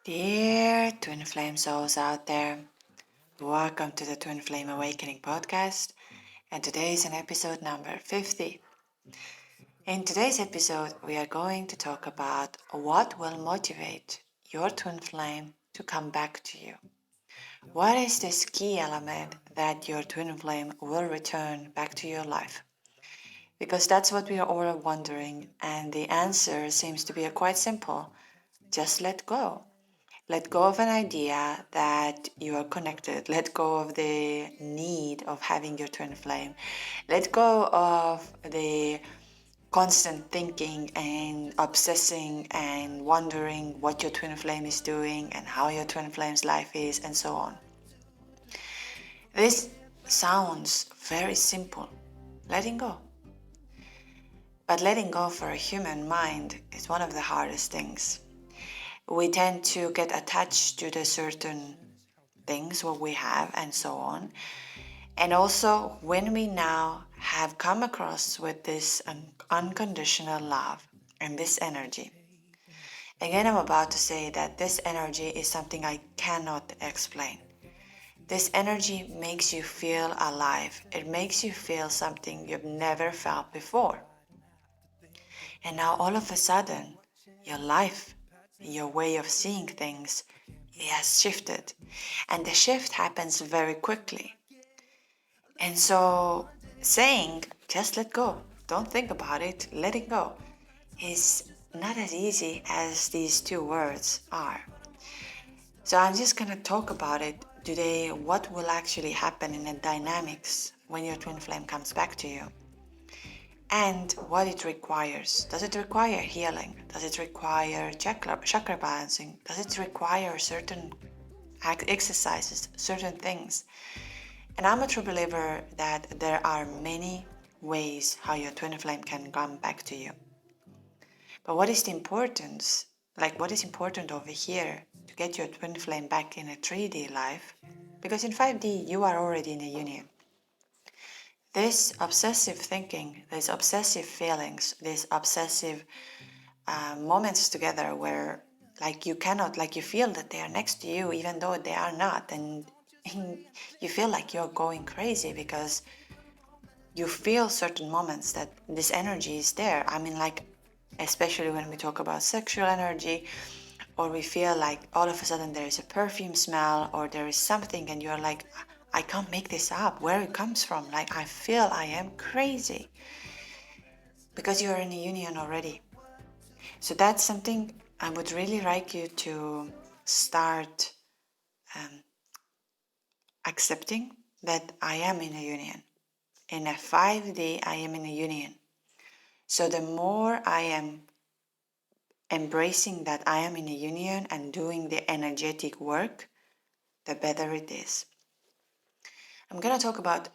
Dear twin flame souls out there, welcome to the Twin Flame Awakening podcast, and today is an episode number 50. In today's episode, we are going to talk about what will motivate your twin flame to come back to you. What is this key element that your twin flame will return back to your life? Because that's what we are all wondering, and the answer seems to be quite simple. Just let go. Let go of an idea that you are connected. Let go of the need of having your twin flame. Let go of the constant thinking and obsessing and wondering what your twin flame is doing and how your twin flame's life is and so on. This sounds very simple, letting go. But letting go for a human mind is one of the hardest things. We tend to get attached to the certain things what we have and so on. And also when we now have come across with this unconditional love and this energy. Again, I'm about to say that this energy is something I cannot explain. This energy makes you feel alive. It makes you feel something you've never felt before. And now all of a sudden, your life, your way of seeing things, it has shifted. And the shift happens very quickly. And so saying, just let go, don't think about it, let it go, is not as easy as these two words are. So I'm just going to talk about it today, what will actually happen in the dynamics when your twin flame comes back to you. And what it requires. Does it require healing? Does it require chakra balancing? Does it require certain exercises, certain things? And I'm a true believer that there are many ways how your twin flame can come back to you. But what is the importance? What is important over here to get your twin flame back in a 3D life? Because in 5D, you are already in a union. This obsessive thinking, these obsessive feelings, these obsessive moments together where you feel that they are next to you even though they are not, and you feel like you're going crazy because you feel certain moments that this energy is there. I mean, especially when we talk about sexual energy, or we feel like all of a sudden there is a perfume smell or there is something and you're like, I can't make this up, where it comes from. I feel I am crazy because you're in a union already. So that's something I would really like you to start accepting, that I am in a union. In a 5D, I am in a union. So the more I am embracing that I am in a union and doing the energetic work, the better it is. I'm going to talk about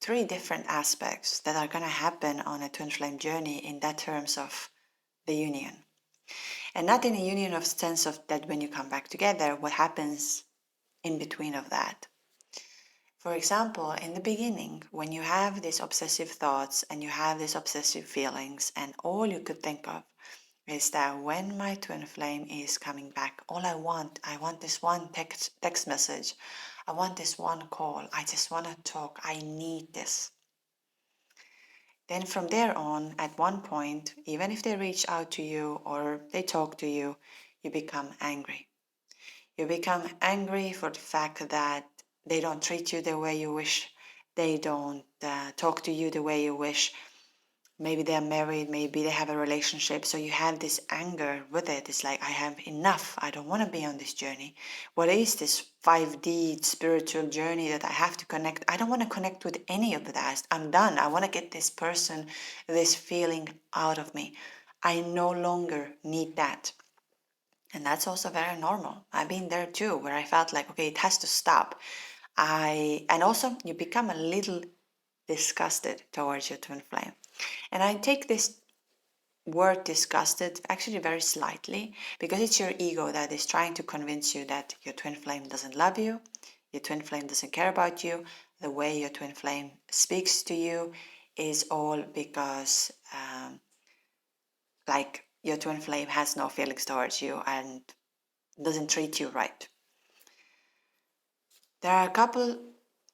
3 different aspects that are going to happen on a twin flame journey in that terms of the union. And not in a union of sense of that when you come back together, what happens in between of that. For example, in the beginning, when you have these obsessive thoughts and you have these obsessive feelings and all you could think of is that when my twin flame is coming back, I want this one text message. I want this one call. I just want to talk. I need this. Then from there on, at one point, even if they reach out to you or they talk to you, you become angry. You become angry for the fact that they don't treat you the way you wish. They don't talk to you the way you wish. Maybe they're married, maybe they have a relationship. So you have this anger with it. It's like, I have enough. I don't want to be on this journey. What is this 5D spiritual journey that I have to connect? I don't want to connect with any of that. I'm done. I want to get this person, this feeling out of me. I no longer need that. And that's also very normal. I've been there too, where I felt like, okay, it has to stop. And also you become a little disgusted towards your twin flame. And I take this word disgusted actually very slightly, because it's your ego that is trying to convince you that your twin flame doesn't love you, your twin flame doesn't care about you, the way your twin flame speaks to you is all because your twin flame has no feelings towards you, and doesn't treat you right. There are a couple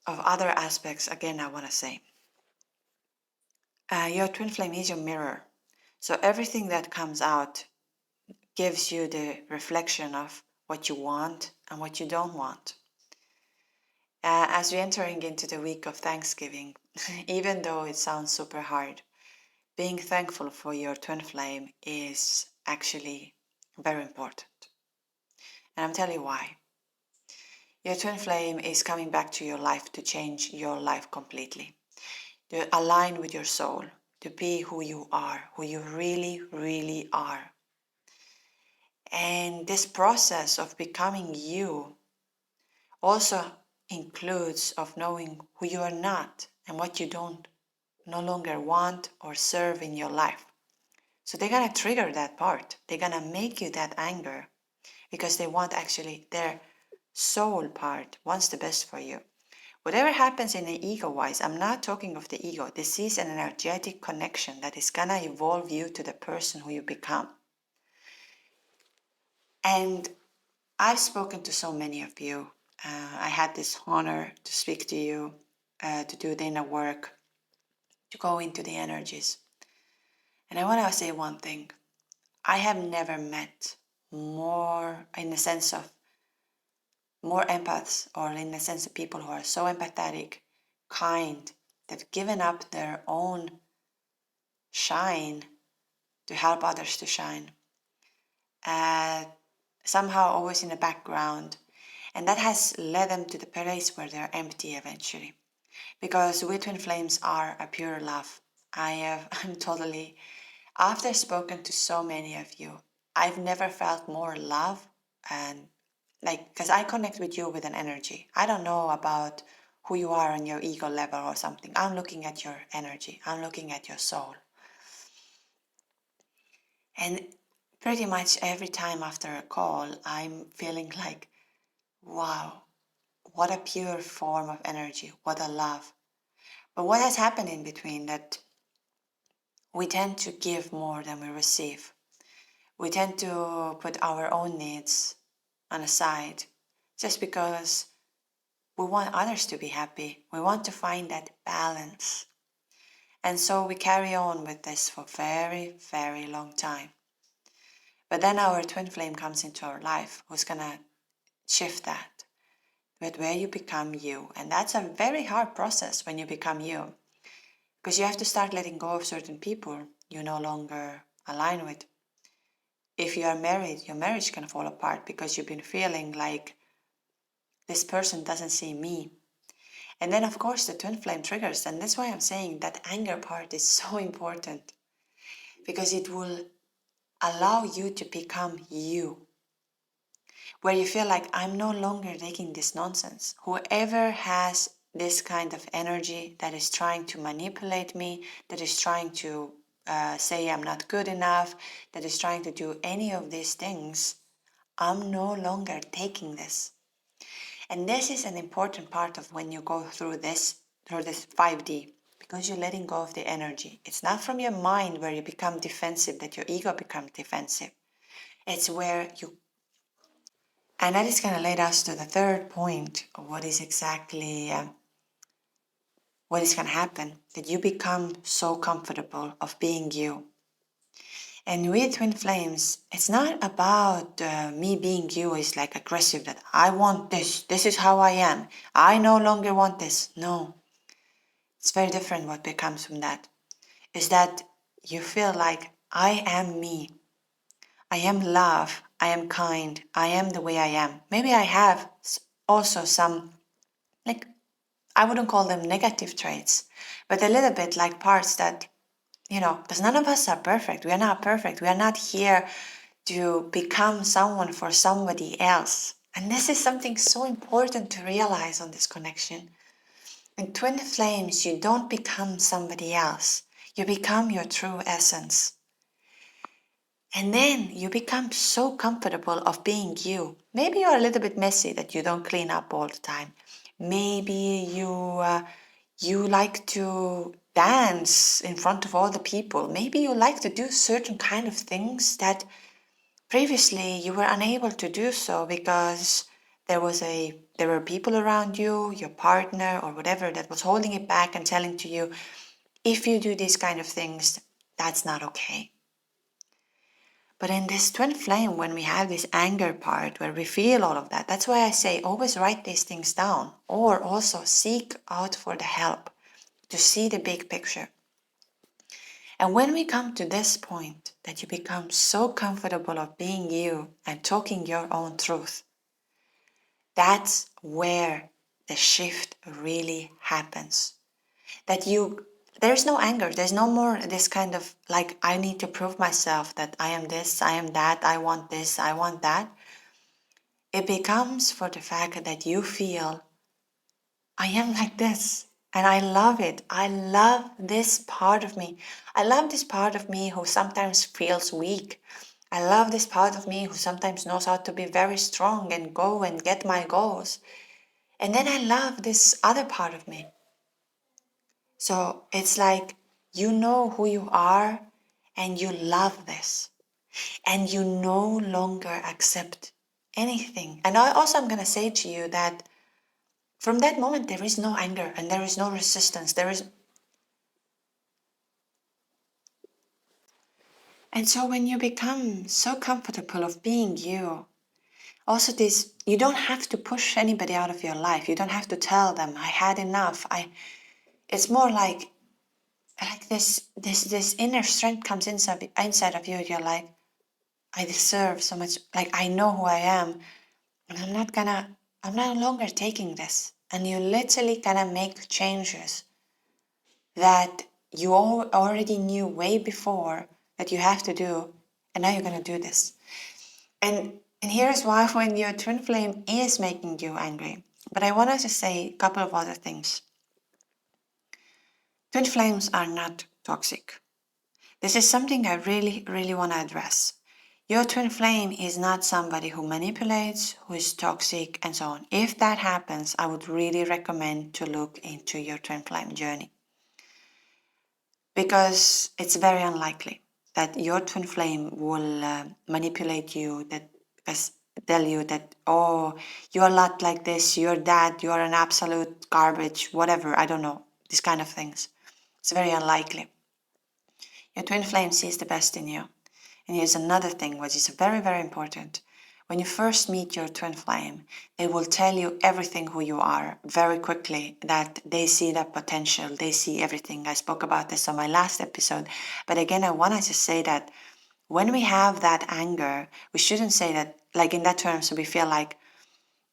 of other aspects, again, I want to say. Your twin flame is your mirror. So everything that comes out gives you the reflection of what you want and what you don't want. As we're entering into the week of Thanksgiving, even though it sounds super hard, being thankful for your twin flame is actually very important. And I'm telling you why. Your twin flame is coming back to your life to change your life completely, to align with your soul, to be who you are, who you really, really are. And this process of becoming you also includes of knowing who you are not and what you don't no longer want or serve in your life. So they're going to trigger that part. They're going to make you that anger because they want actually their soul part wants the best for you. Whatever happens in the ego-wise, I'm not talking of the ego. This is an energetic connection that is going to evolve you to the person who you become. And I've spoken to so many of you. I had this honor to speak to you, to do the inner work, to go into the energies. And I want to say one thing. I have never met more, in the sense of more empaths, or in the sense of people who are so empathetic, kind, they've given up their own shine to help others to shine. Somehow always in the background. And that has led them to the place where they're empty eventually. Because we twin flames are a pure love. I'm totally, after spoken to so many of you, I've never felt more love, and because I connect with you with an energy. I don't know about who you are on your ego level or something. I'm looking at your energy. I'm looking at your soul. And pretty much every time after a call, I'm feeling like, wow, what a pure form of energy. What a love. But what has happened in between that we tend to give more than we receive. We tend to put our own needs on the side just because we want others to be happy. We want to find that balance. And so we carry on with this for very, very long time. But then our twin flame comes into our life who's going to shift that, but where you become you. And that's a very hard process when you become you, because you have to start letting go of certain people you no longer align with. If you are married, your marriage can fall apart because you've been feeling like this person doesn't see me. And then, of course, the twin flame triggers. And that's why I'm saying that anger part is so important, because it will allow you to become you, where you feel like I'm no longer taking this nonsense. Whoever has this kind of energy that is trying to manipulate me, that is trying to say I'm not good enough, that is trying to do any of these things, I'm no longer taking this. And this is an important part of when you go through this 5D, because you're letting go of the energy. It's not from your mind where you become defensive, that your ego becomes defensive. It's where you, and that is going to lead us to the third point of what is exactly, what is going to happen, that you become so comfortable of being you. And with twin flames, it's not about me being you is like aggressive, that I want this is how I am, I no longer want this. No, it's very different. What becomes from that is that you feel like I am me, I am love, I am kind, I am the way I am. Maybe I have also some, like, I wouldn't call them negative traits, but a little bit like parts that, because none of us are perfect. We are not perfect. We are not here to become someone for somebody else. And this is something so important to realize on this connection. In twin flames, you don't become somebody else. You become your true essence. And then you become so comfortable of being you. Maybe you're a little bit messy, that you don't clean up all the time. Maybe you like to dance in front of all the people. Maybe you like to do certain kind of things that Previously, you were unable to do so because there were people around you, your partner or whatever, that was holding it back and telling to you, if you do these kind of things, that's not okay. But in this twin flame, when we have this anger part where we feel all of that, that's why I say always write these things down, or also seek out for the help to see the big picture. And when we come to this point that you become so comfortable of being you and talking your own truth, that's where the shift really happens. There's no anger, there's no more this kind of like, I need to prove myself that I am this, I am that, I want this, I want that. It becomes for the fact that you feel, I am like this and I love it. I love this part of me. I love this part of me who sometimes feels weak. I love this part of me who sometimes knows how to be very strong and go and get my goals. And then I love this other part of me. So it's like you know who you are and you love this. And you no longer accept anything. And I'm going to say to you that from that moment, there is no anger and there is no resistance. And so when you become so comfortable of being you, also this, you don't have to push anybody out of your life. You don't have to tell them, I had enough. It's more like this inner strength comes inside of you. You're like, I deserve so much. Like, I know who I am, and I'm no longer taking this. And you literally gonna make changes that you already knew way before that you have to do, and now you're gonna do this. And here's why, when your twin flame is making you angry. But I wanted to say a couple of other things. Twin flames are not toxic. This is something I really, really want to address. Your twin flame is not somebody who manipulates, who is toxic, and so on. If that happens, I would really recommend to look into your twin flame journey. Because it's very unlikely that your twin flame will manipulate you, tell you that, oh, you're not like this, you're that, you're an absolute garbage, whatever, I don't know, these kind of things. It's very unlikely. Your twin flame sees the best in you. And here's another thing, which is very, very important. When you first meet your twin flame, they will tell you everything who you are very quickly, that they see that potential, they see everything. I spoke about this on my last episode. But again, I wanted to say that when we have that anger, we shouldn't say that, like in that term, so we feel like,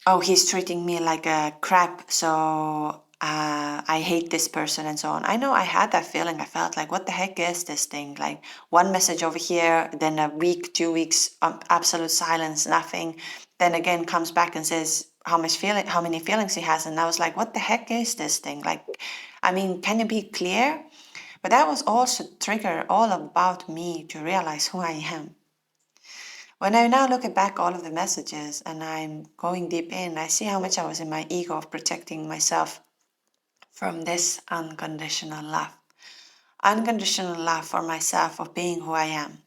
oh, he's treating me like a crap, so I hate this person and so on. I know I had that feeling. I felt like, what the heck is this thing? Like one message over here, then a week, 2 weeks, absolute silence, nothing. Then again comes back and says how many feelings he has. And I was like, what the heck is this thing? Like, I mean, can you be clear? But that was also trigger all about me to realize who I am. When I now look back all of the messages and I'm going deep in, I see how much I was in my ego of protecting myself from this unconditional love. Unconditional love for myself, of being who I am.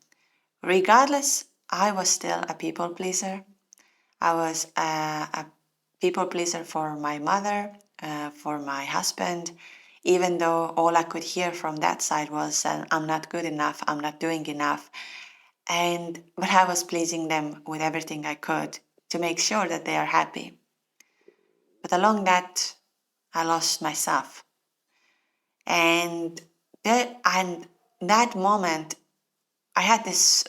Regardless, I was still a people pleaser. I was a people pleaser for my mother, for my husband, even though all I could hear from that side was, I'm not good enough, I'm not doing enough. But I was pleasing them with everything I could to make sure that they are happy. But along that, I lost myself. And that moment, I had this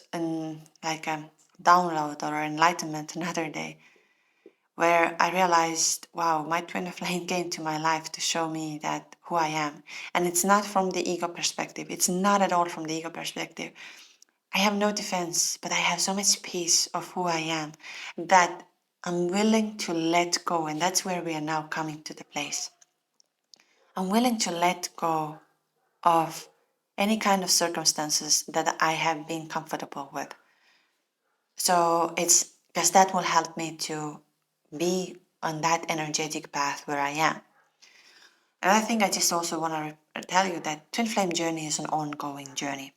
like a download or enlightenment another day, where I realized, wow, my twin flame came to my life to show me that who I am. And it's not from the ego perspective. It's not at all from the ego perspective. I have no defense, but I have so much peace of who I am that I'm willing to let go. And that's where we are now coming to the place. I'm willing to let go of any kind of circumstances that I have been comfortable with. So it's because that will help me to be on that energetic path where I am. And I think I just also want to tell you that Twin Flame journey is an ongoing journey.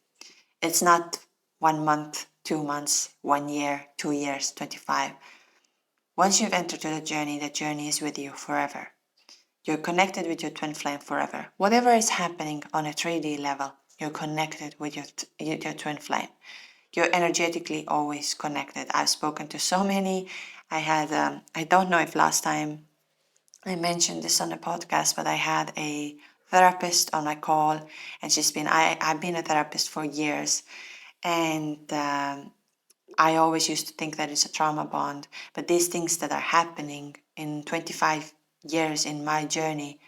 It's not 1 month, 2 months, 1 year, 2 years, 25. Once you've entered the journey is with you forever. You're connected with your twin flame forever. Whatever is happening on a 3D level, you're connected with your twin flame. You're energetically always connected. I've spoken to so many. I don't know if last time I mentioned this on the podcast, but I had a therapist on my call, and I've been a therapist for years, and I always used to think that it's a trauma bond, but these things that are happening in 25 years in my journey,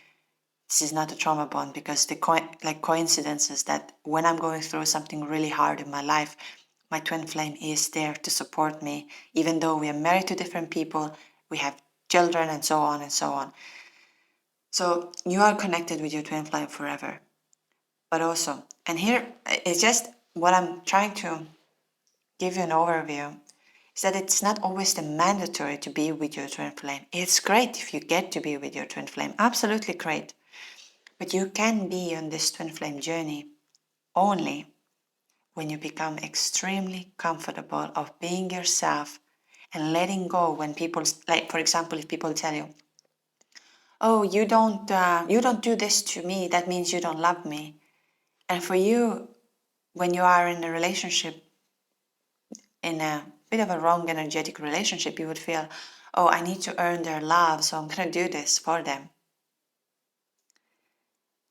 this is not a trauma bond, because like coincidences that when I'm going through something really hard in my life, my twin flame is there to support me, even though we are married to different people, we have children, and so on and so on. So you are connected with your twin flame forever. But also, and here it's just what I'm trying to give you an overview, is that it's not always the mandatory to be with your twin flame. It's great if you get to be with your twin flame, absolutely great. But you can be on this twin flame journey only when you become extremely comfortable of being yourself and letting go when people, like for example, if people tell you, oh, you don't do this to me, that means you don't love me. And for you, when you are in a relationship, in a bit of a wrong energetic relationship, you would feel, oh, I need to earn their love, so I'm going to do this for them.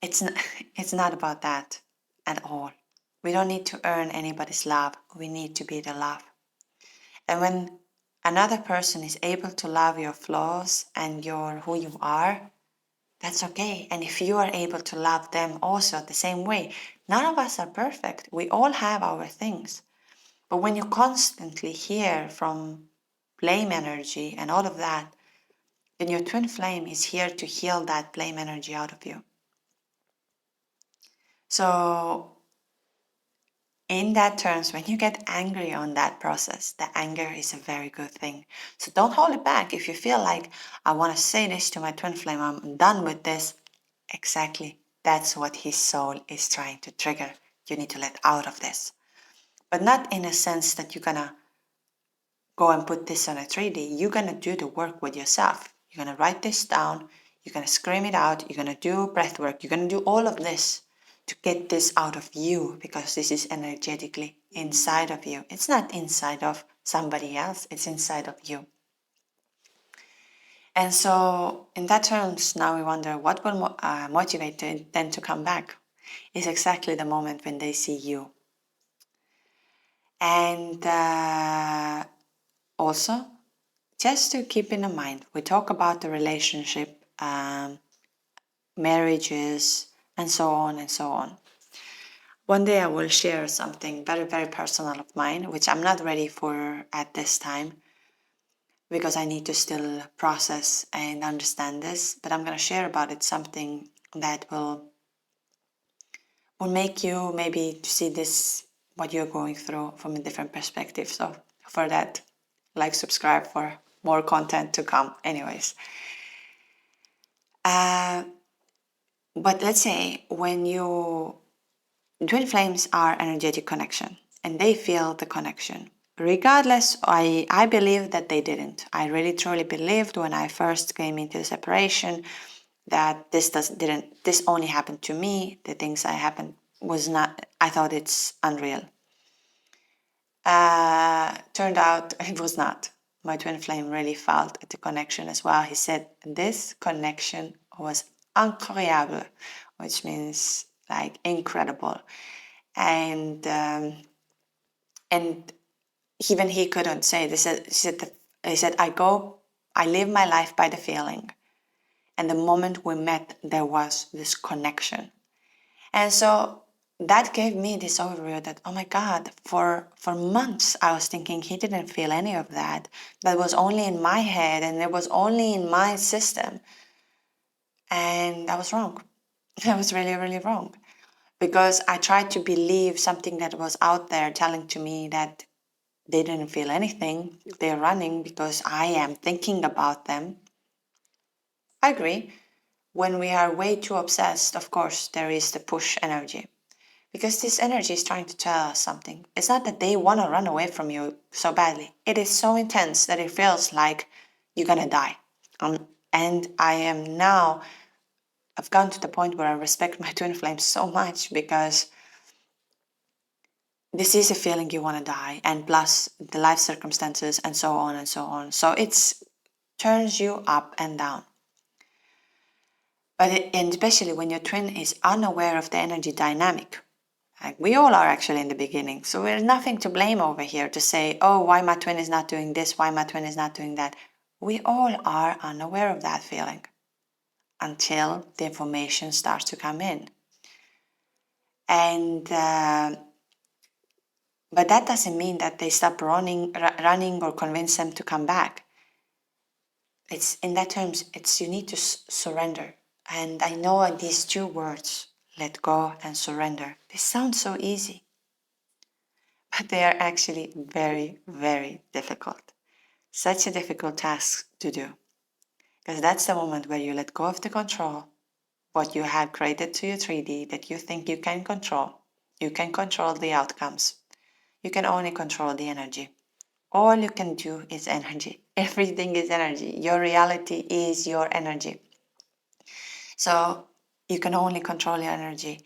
It's not about that at all. We don't need to earn anybody's love. We need to be the love. And when another person is able to love your flaws and who you are, that's okay. And if you are able to love them also the same way, none of us are perfect. We all have our things. But when you constantly hear from blame energy and all of that, then your twin flame is here to heal that blame energy out of you. So in that terms, when you get angry on that process, the anger is a very good thing. So don't hold it back. If you feel like, I want to say this to my twin flame, I'm done with this. Exactly. That's what his soul is trying to trigger. You need to let out of this. But not in a sense that you're going to go and put this on a 3D. You're going to do the work with yourself. You're going to write this down. You're going to scream it out. You're going to do breath work. You're going to do all of this to get this out of you, because this is energetically inside of you. It's not inside of somebody else. It's inside of you. And so in that terms, now we wonder what will motivate them to come back. Is exactly the moment when they see you. And also, just to keep in mind, we talk about the relationship, marriages, and so on and so on. One day I will share something very, very personal of mine, which I'm not ready for at this time, because I need to still process and understand this. But I'm going to share about it something that will make you maybe to see this, what you're going through, from a different perspective. So for that, like, subscribe for more content to come. Anyways. But let's say when twin flames are energetic connection and they feel the connection. Regardless, I believe that they didn't. I really truly believed when I first came into the separation that this only happened to me. The things that happened was not, I thought it's unreal. Turned out it was not. My twin flame really felt the connection as well. He said this connection was incroyable, which means like incredible. And even he couldn't say this. He said, I live my life by the feeling. And the moment we met, there was this connection. And so that gave me this overview that, oh my God, for months I was thinking he didn't feel any of that. That was only in my head and it was only in my system. And I was wrong. I was really, really wrong. Because I tried to believe something that was out there telling to me that they didn't feel anything. They're running because I am thinking about them. I agree. When we are way too obsessed, of course, there is the push energy. Because this energy is trying to tell us something. It's not that they want to run away from you so badly. It is so intense that it feels like you're going to die. And I've gone to the point where I respect my twin flames so much, because this is a feeling you want to die, and plus the life circumstances and so on and so on. So it turns you up and down. And especially when your twin is unaware of the energy dynamic. Like we all are actually in the beginning. So there's nothing to blame over here to say, oh, why my twin is not doing this, why my twin is not doing that. We all are unaware of that feeling until the information starts to come in. And but that doesn't mean that they stop running or convince them to come back. It's in that terms, you need to surrender. And I know these two words, let go and surrender, they sound so easy, but they are actually very, very difficult. Such a difficult task to do. Because that's the moment where you let go of the control, what you have created to your 3D that you think you can control. You can control the outcomes. You can only control the energy. All you can do is energy. Everything is energy. Your reality is your energy. So you can only control your energy.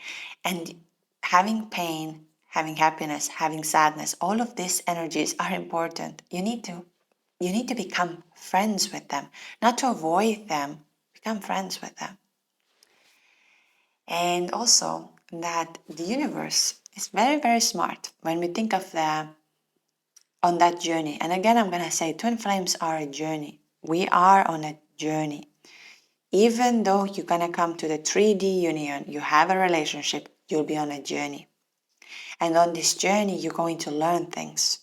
And having pain, having happiness, having sadness, all of these energies are important. You need to become friends with them, not to avoid them, become friends with them. And also that the universe is very, very smart when we think of on that journey. And again, I'm going to say twin flames are a journey. We are on a journey. Even though you're going to come to the 3D union, you have a relationship, you'll be on a journey. And on this journey, you're going to learn things.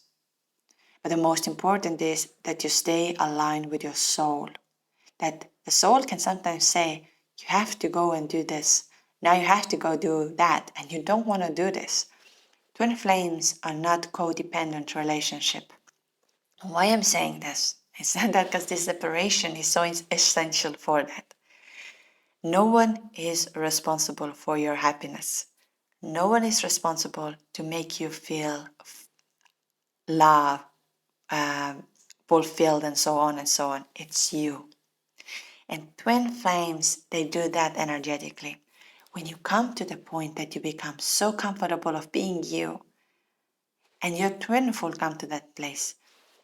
But the most important is that you stay aligned with your soul. That the soul can sometimes say, you have to go and do this. Now you have to go do that. And you don't want to do this. Twin flames are not codependent relationship. Why I'm saying this is that because this separation is so essential for that. No one is responsible for your happiness. No one is responsible to make you feel love, fulfilled, and so on and so on. It's you. And twin flames, they do that energetically. When you come to the point that you become so comfortable of being you, and your twin will come to that place,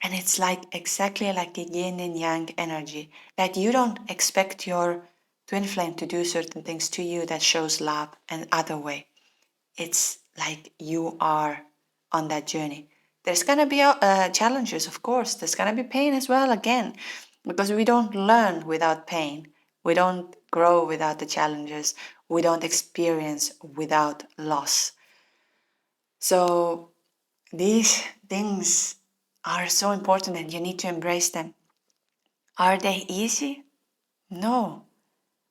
and it's like exactly like the yin and yang energy, that you don't expect your twin flame to do certain things to you that shows love and other way. It's like you are on that journey. There's going to be challenges, of course. There's going to be pain as well, again, because we don't learn without pain. We don't grow without the challenges. We don't experience without loss. So these things are so important and you need to embrace them. Are they easy? No.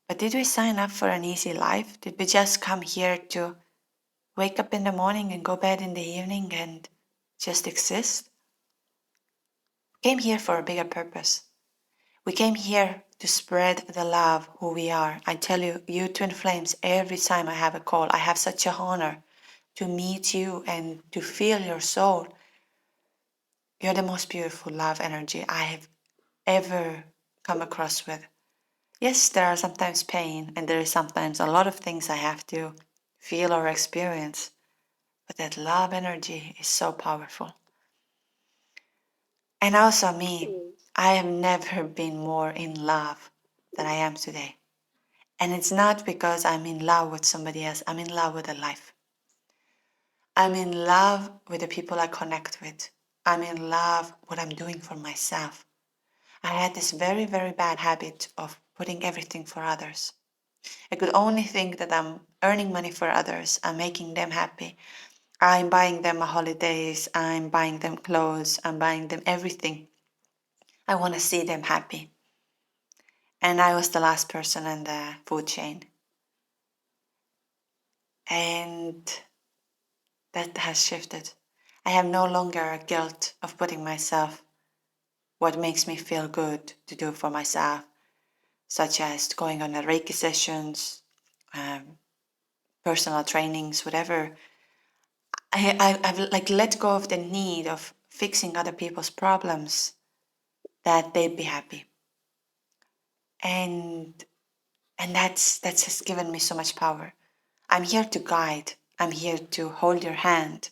But did we sign up for an easy life? Did we just come here to wake up in the morning and go bed in the evening and just exist? We came here for a bigger purpose. We came here to spread the love who we are. I tell you, you twin flames, every time I have a call, I have such an honor to meet you and to feel your soul. You're the most beautiful love energy I have ever come across with. Yes, there are sometimes pain and there is sometimes a lot of things I have to feel or experience, but that love energy is so powerful. And also me, I have never been more in love than I am today. And it's not because I'm in love with somebody else, I'm in love with a life. I'm in love with the people I connect with. I'm in love with what I'm doing for myself. I had this very, very bad habit of putting everything for others. I could only think that I'm earning money for others, I'm making them happy. I'm buying them holidays, I'm buying them clothes, I'm buying them everything. I want to see them happy. And I was the last person in the food chain. And that has shifted. I have no longer a guilt of putting myself what makes me feel good to do for myself, such as going on a Reiki sessions, personal trainings, whatever I've like let go of the need of fixing other people's problems, that they'd be happy. And that's has given me so much power. I'm here to guide. I'm here to hold your hand.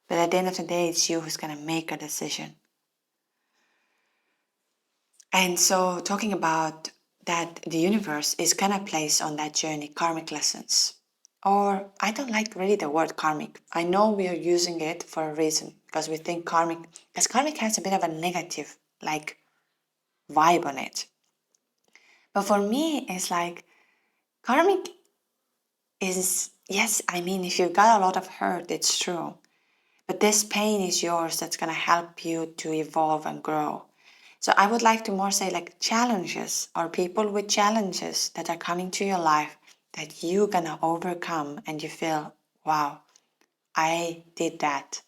But at the end of the day, it's you who's going to make a decision. And so talking about that, the universe is going to place on that journey karmic lessons. Or I don't like really the word karmic. I know we are using it for a reason, because we think karmic, because karmic has a bit of a negative like vibe on it. But for me, it's like karmic is, yes, I mean, if you've got a lot of hurt, it's true. But this pain is yours that's going to help you to evolve and grow. So I would like to more say like challenges, or people with challenges that are coming to your life that you're going to overcome, and you feel, wow, I did that.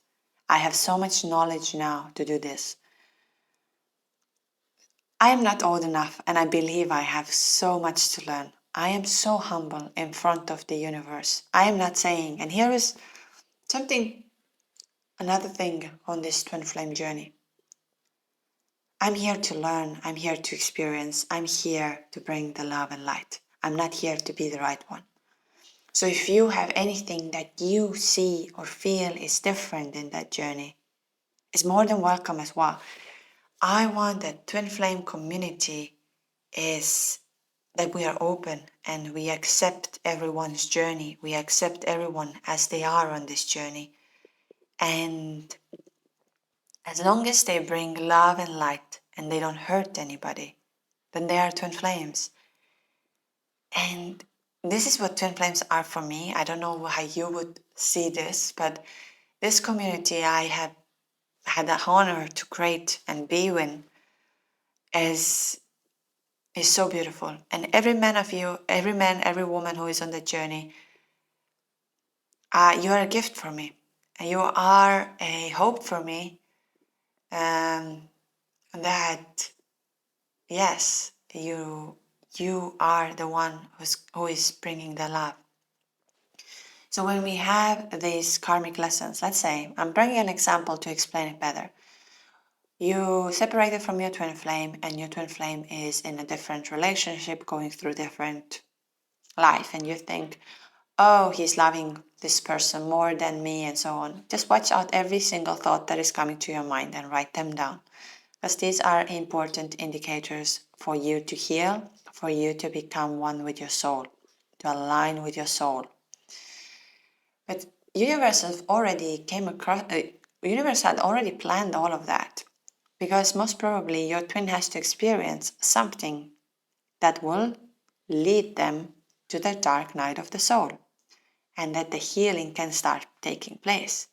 I have so much knowledge now to do this. I am not old enough, and I believe I have so much to learn. I am so humble in front of the universe. I am not saying, and here is something, another thing on this twin flame journey. I'm here to learn, I'm here to experience, I'm here to bring the love and light. I'm not here to be the right one. So if you have anything that you see or feel is different in that journey, it's more than welcome as well. I want that twin flame community is that we are open and we accept everyone's journey. We accept everyone as they are on this journey. And as long as they bring love and light and they don't hurt anybody, then they are twin flames. And this is what twin flames are for me. I don't know how you would see this, but this community I have had the honor to create and be in is so beautiful. And every man of you, every man, every woman who is on the journey, you are a gift for me. And you are a hope for me, that yes, you are the one who is bringing the love. So when we have these karmic lessons, let's say, I'm bringing an example to explain it better. You separated from your twin flame, and your twin flame is in a different relationship, going through different life, and you think, oh, he's loving this person more than me, and so on. Just watch out every single thought that is coming to your mind and write them down, because these are important indicators for you to heal, for you to become one with your soul, to align with your soul. But universe has already universe had already planned all of that, because most probably your twin has to experience something that will lead them to their dark night of the soul, and that the healing can start taking place.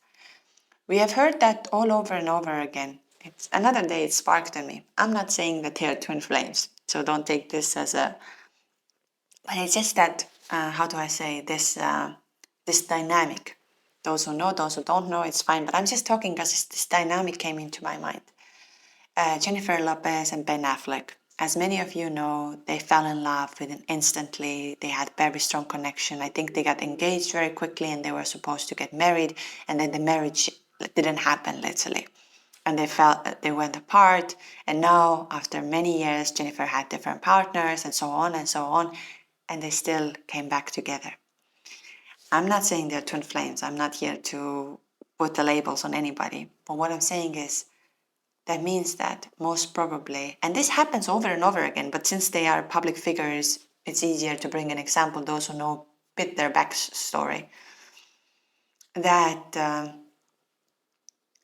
We have heard that all over and over again. It's another day it sparked in me. I'm not saying that they're twin flames, so don't take this as a, but it's just that, how do I say this, this dynamic. Those who know, those who don't know, it's fine. But I'm just talking because this dynamic came into my mind. Jennifer Lopez and Ben Affleck. As many of you know, they fell in love within instantly. They had very strong connection. I think they got engaged very quickly, and they were supposed to get married, and then the marriage didn't happen, literally. And they went apart. And now, after many years, Jennifer had different partners and so on and so on, and they still came back together. I'm not saying they're twin flames. I'm not here to put the labels on anybody. But what I'm saying is, that means that most probably, and this happens over and over again, but since they are public figures, it's easier to bring an example, those who know a bit their backstory, that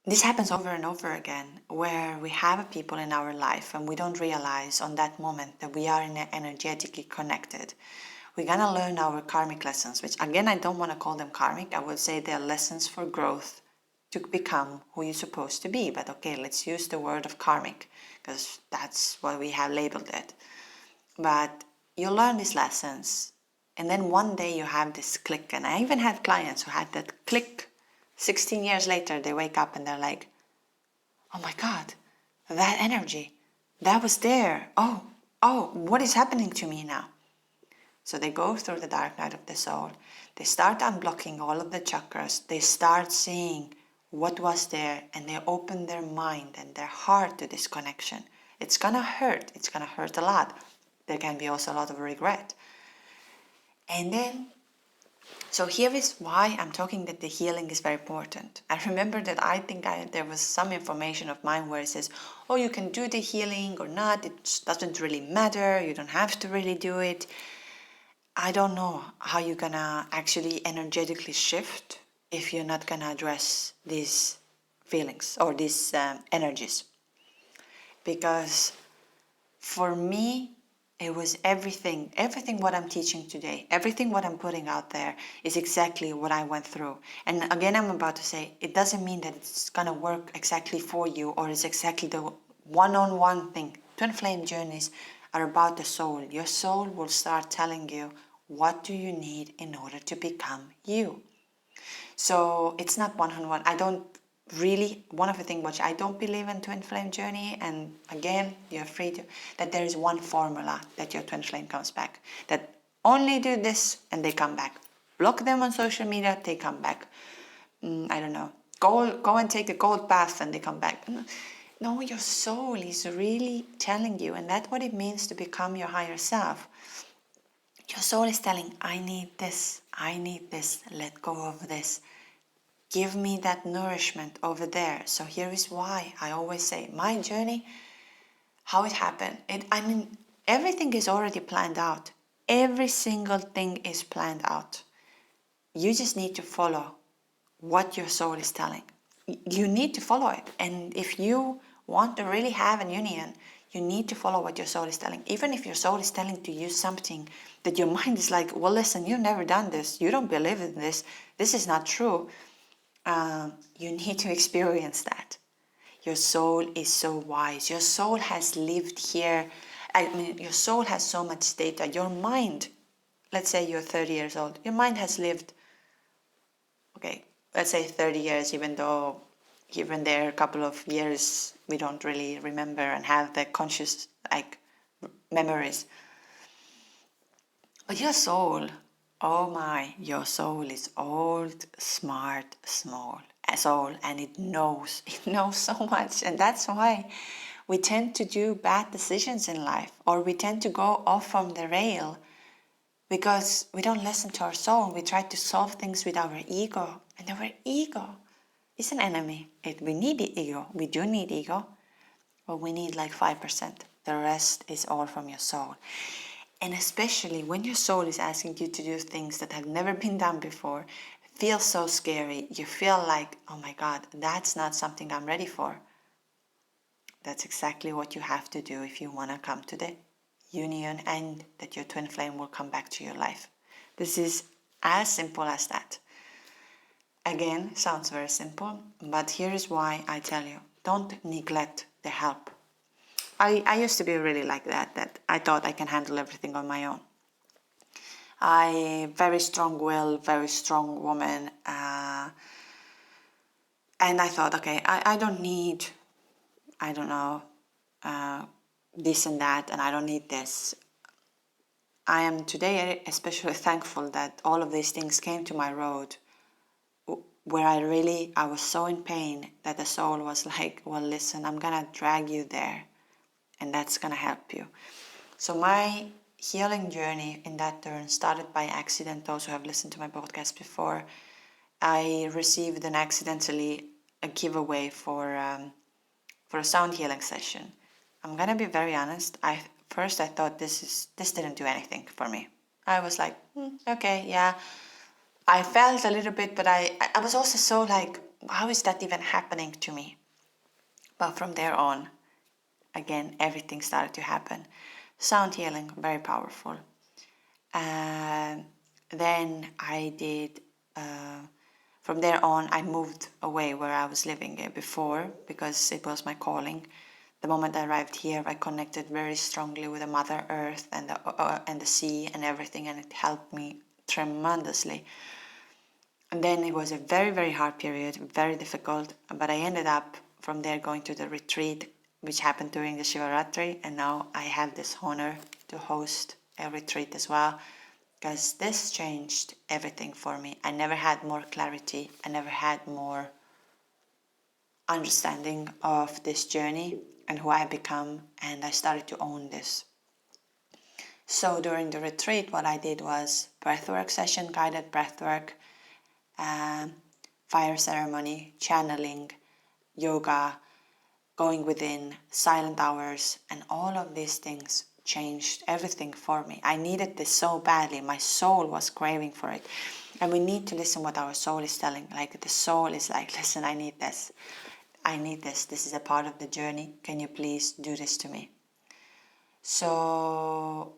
this happens over and over again, where we have people in our life and we don't realize on that moment that we are energetically connected. We're going to learn our karmic lessons, which again, I don't want to call them karmic. I would say they're lessons for growth to become who you're supposed to be. But okay, let's use the word of karmic, because that's what we have labeled it. But you learn these lessons, and then one day you have this click. And I even had clients who had that click. 16 years later, they wake up and they're like, oh my God, that energy, that was there. Oh, what is happening to me now? So they go through the dark night of the soul. They start unblocking all of the chakras. They start seeing what was there, and they open their mind and their heart to this connection. It's gonna hurt. It's gonna hurt a lot. There can be also a lot of regret. And then, so here is why I'm talking that the healing is very important. I remember that I think there was some information of mine where it says, oh, you can do the healing or not. It doesn't really matter. You don't have to really do it. I don't know how you're gonna actually energetically shift if you're not gonna address these feelings or these energies. Because for me, it was everything what I'm teaching today, everything what I'm putting out there is exactly what I went through. And again, I'm about to say, it doesn't mean that it's gonna work exactly for you or it's exactly the one-on-one thing. Twin flame journeys are about the soul. Your soul will start telling you, what do you need in order to become you? So it's not one-on-one. I don't really, one of the things which I don't believe in twin flame journey, and again, you're free to, that there is one formula that your twin flame comes back. That only do this and they come back. Block them on social media, they come back. I don't know. Go and take a cold bath and they come back. No, your soul is really telling you, and that's what it means to become your higher self. Your soul is telling, I need this, let go of this. Give me that nourishment over there. So here is why I always say, my journey, how it happened. Everything is already planned out. Every single thing is planned out. You just need to follow what your soul is telling. You need to follow it. And if you want to really have an union, you need to follow what your soul is telling. Even if your soul is telling to you something that your mind is like, well, listen, you've never done this. You don't believe in this. This is not true. You need to experience that. Your soul is so wise. Your soul has lived here. Your soul has so much data. Your mind, let's say you're 30 years old. Your mind has lived, okay, let's say 30 years, even though even there a couple of years we don't really remember and have the conscious memories. But your soul, oh my, your soul is old, smart, small soul, and it knows so much. And that's why we tend to do bad decisions in life, or we tend to go off from the rail because we don't listen to our soul. We try to solve things with our ego, and our ego is an enemy. We need ego. We do need ego, but we need like 5%. The rest is all from your soul. And especially when your soul is asking you to do things that have never been done before, it feels so scary. You feel like, oh my God, that's not something I'm ready for. That's exactly what you have to do if you want to come to the union and that your twin flame will come back to your life. This is as simple as that. Again, sounds very simple, but here is why I tell you, don't neglect the help. I used to be really like that I thought I can handle everything on my own. Very strong-willed, very strong woman, and I thought, okay, I don't need, I don't know, this and that, and I don't need this. I am today especially thankful that all of these things came to my road where I was so in pain that the soul was like, well, listen, I'm gonna drag you there and that's gonna help you. So my healing journey in that turn started by accident. Those who have listened to my podcast before, I received accidentally a giveaway for a sound healing session. I'm gonna be very honest. First I thought this didn't do anything for me. I was like, okay, yeah. I felt a little bit, but I was also so like, how is that even happening to me? But from there on, again, everything started to happen. Sound healing, very powerful. Then I did, from there on, I moved away where I was living before because it was my calling. The moment I arrived here, I connected very strongly with the Mother Earth and the sea and everything, and it helped me tremendously. And then it was a very, very hard period, very difficult, but I ended up from there going to the retreat, which happened during the Shivaratri, and now I have this honor to host a retreat as well. because this changed everything for me. I never had more clarity. I never had more understanding of this journey and who I become, and I started to own this. So during the retreat, what I did was breathwork session, guided breathwork, fire ceremony, channeling, yoga, going within, silent hours, and all of these things changed everything for me. I needed this so badly. My soul was craving for it. And we need to listen what our soul is telling. Like the soul is like, listen, I need this. I need this. This is a part of the journey. Can you please do this to me? So,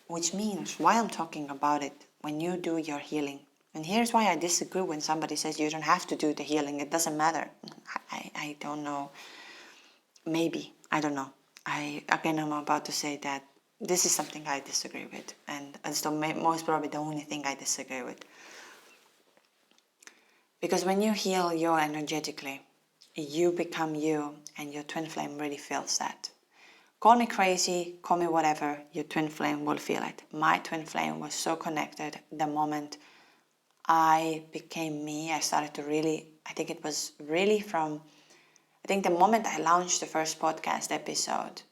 which means why I'm talking about it, when you do your healing. And here's why I disagree when somebody says you don't have to do the healing. It doesn't matter. I don't know. Maybe. I don't know. I'm about to say that this is something I disagree with. And it's most probably the only thing I disagree with. Because when you heal you energetically, you become you, and your twin flame really feels that. Call me crazy, call me whatever, your twin flame will feel it. My twin flame was so connected the moment I became me. I started to really, I think it was really the moment I launched the first podcast episode,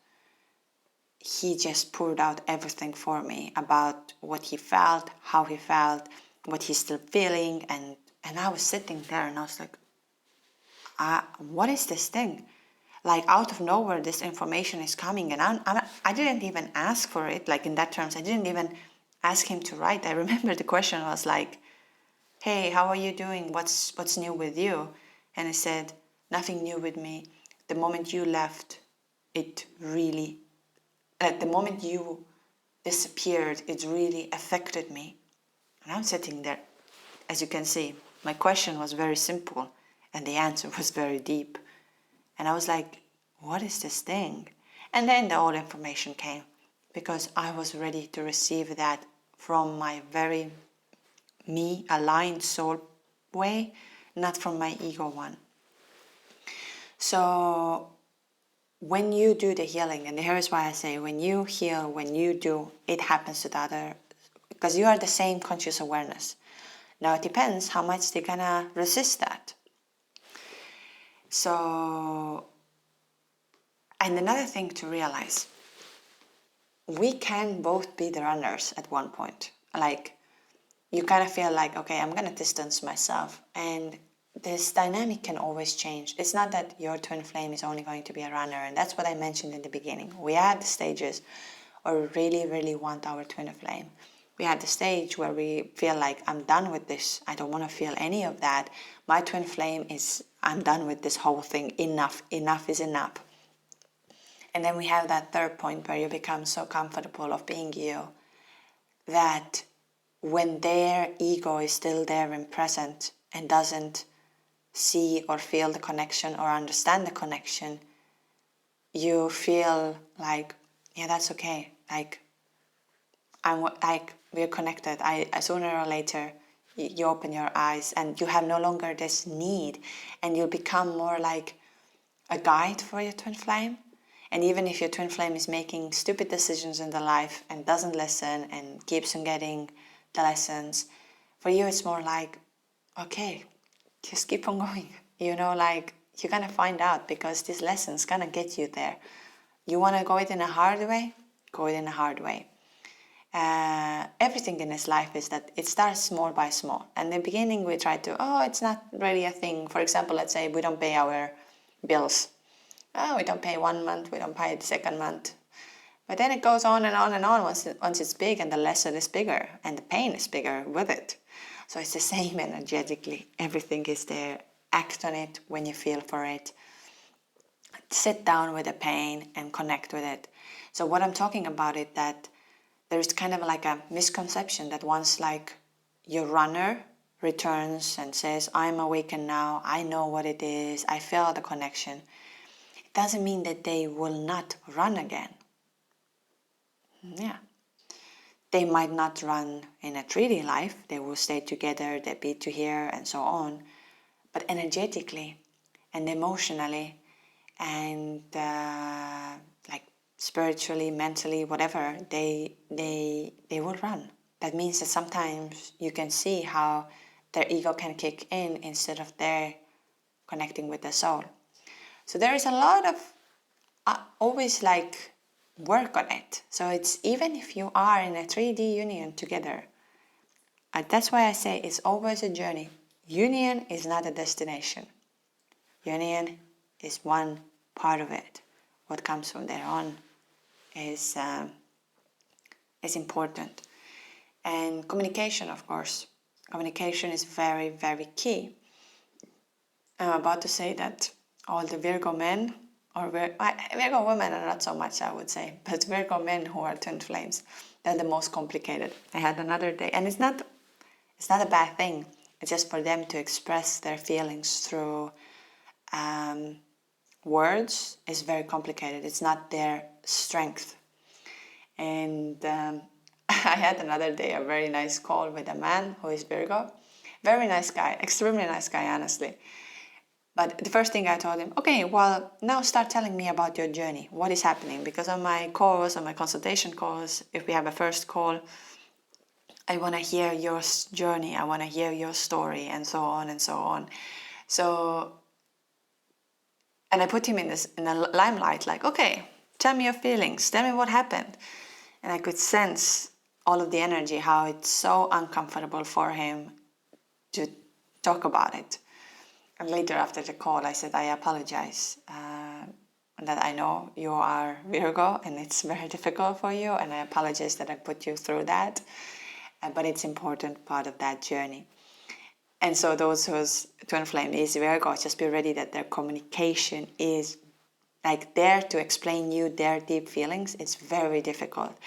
he just poured out everything for me about what he felt, how he felt, what he's still feeling. And I was sitting there and I was like, what is this thing? Like out of nowhere, this information is coming, and I didn't even ask for it. Like in that terms, I didn't even ask him to write. I remember the question was like, "Hey, how are you doing? What's new with you?" And I said, "Nothing new with me. The moment you left, it really, the moment you disappeared, it really affected me." And I'm sitting there, as you can see, my question was very simple, and the answer was very deep. And I was like, what is this thing? And then the whole information came, because I was ready to receive that from my very me aligned soul way, not from my ego one. So when you do the healing, and here is why I say when you heal, when you do, it happens to the other, because you are the same conscious awareness. Now it depends how much they're gonna resist that. So, and another thing to realize, we can both be the runners at one point. Like, you kind of feel like, okay, I'm going to distance myself. And this dynamic can always change. It's not that your twin flame is only going to be a runner. And that's what I mentioned in the beginning. We had the stages where we really, really want our twin flame. We had the stage where we feel like, I'm done with this. I don't want to feel any of that. My twin flame is, I'm done with this whole thing. Enough is enough. And then we have that third point where you become so comfortable of being you that when their ego is still there and present and doesn't see or feel the connection or understand the connection, you feel like, yeah, that's okay. Like, we're connected. Sooner or later, you open your eyes and you have no longer this need, and you become more like a guide for your twin flame. And even if your twin flame is making stupid decisions in the life and doesn't listen and keeps on getting the lessons, for you it's more like, okay, just keep on going. Like you're gonna find out, because this lesson's gonna get you there. You wanna go it in a hard way? Go it in a hard way. Everything in this life is that it starts small by small. And in the beginning we try to, it's not really a thing. For example, let's say we don't pay our bills. We don't pay 1 month, we don't pay the second month. But then it goes on and on and on once it's big, and the lesson is bigger and the pain is bigger with it. So it's the same energetically. Everything is there. Act on it when you feel for it. Sit down with the pain and connect with it. So what I'm talking about is that there's kind of like a misconception that once like your runner returns and says, I'm awakened now, I know what it is, I feel the connection, it doesn't mean that they will not run again. Yeah. They might not run in a 3D life, they will stay together, they be to here and so on, but energetically and emotionally and like spiritually, mentally, whatever, they will run. that means that sometimes you can see how their ego can kick in instead of their connecting with the soul. So there is a lot of always like work on it. So it's even if you are in a 3D union together, that's why I say it's always a journey. Union is not a destination. Union is one part of it. What comes from there on is important. And communication, of course. Communication is very, very key. I'm about to say that all the Virgo men, or Virgo women are not so much, I would say, but Virgo men who are twin flames, they're the most complicated. I had another day, and it's not a bad thing. It's just for them to express their feelings through words is very complicated. It's not their strength. And I had another day a very nice call with a man who is Virgo. Very nice guy, extremely nice guy, honestly. But the first thing I told him, okay, well, now start telling me about your journey. What is happening? Because on my calls, on my consultation calls, if we have a first call, I want to hear your journey. I want to hear your story, and so on and so on. So, and I put him in the limelight, like, okay, tell me your feelings. Tell me what happened. And I could sense all of the energy, how it's so uncomfortable for him to talk about it. And later after the call, I said, I apologize that I know you are Virgo and it's very difficult for you. And I apologize that I put you through that. But it's important part of that journey. And so those whose twin flame is Virgo, just be ready that their communication is like there to explain you their deep feelings. It's very difficult.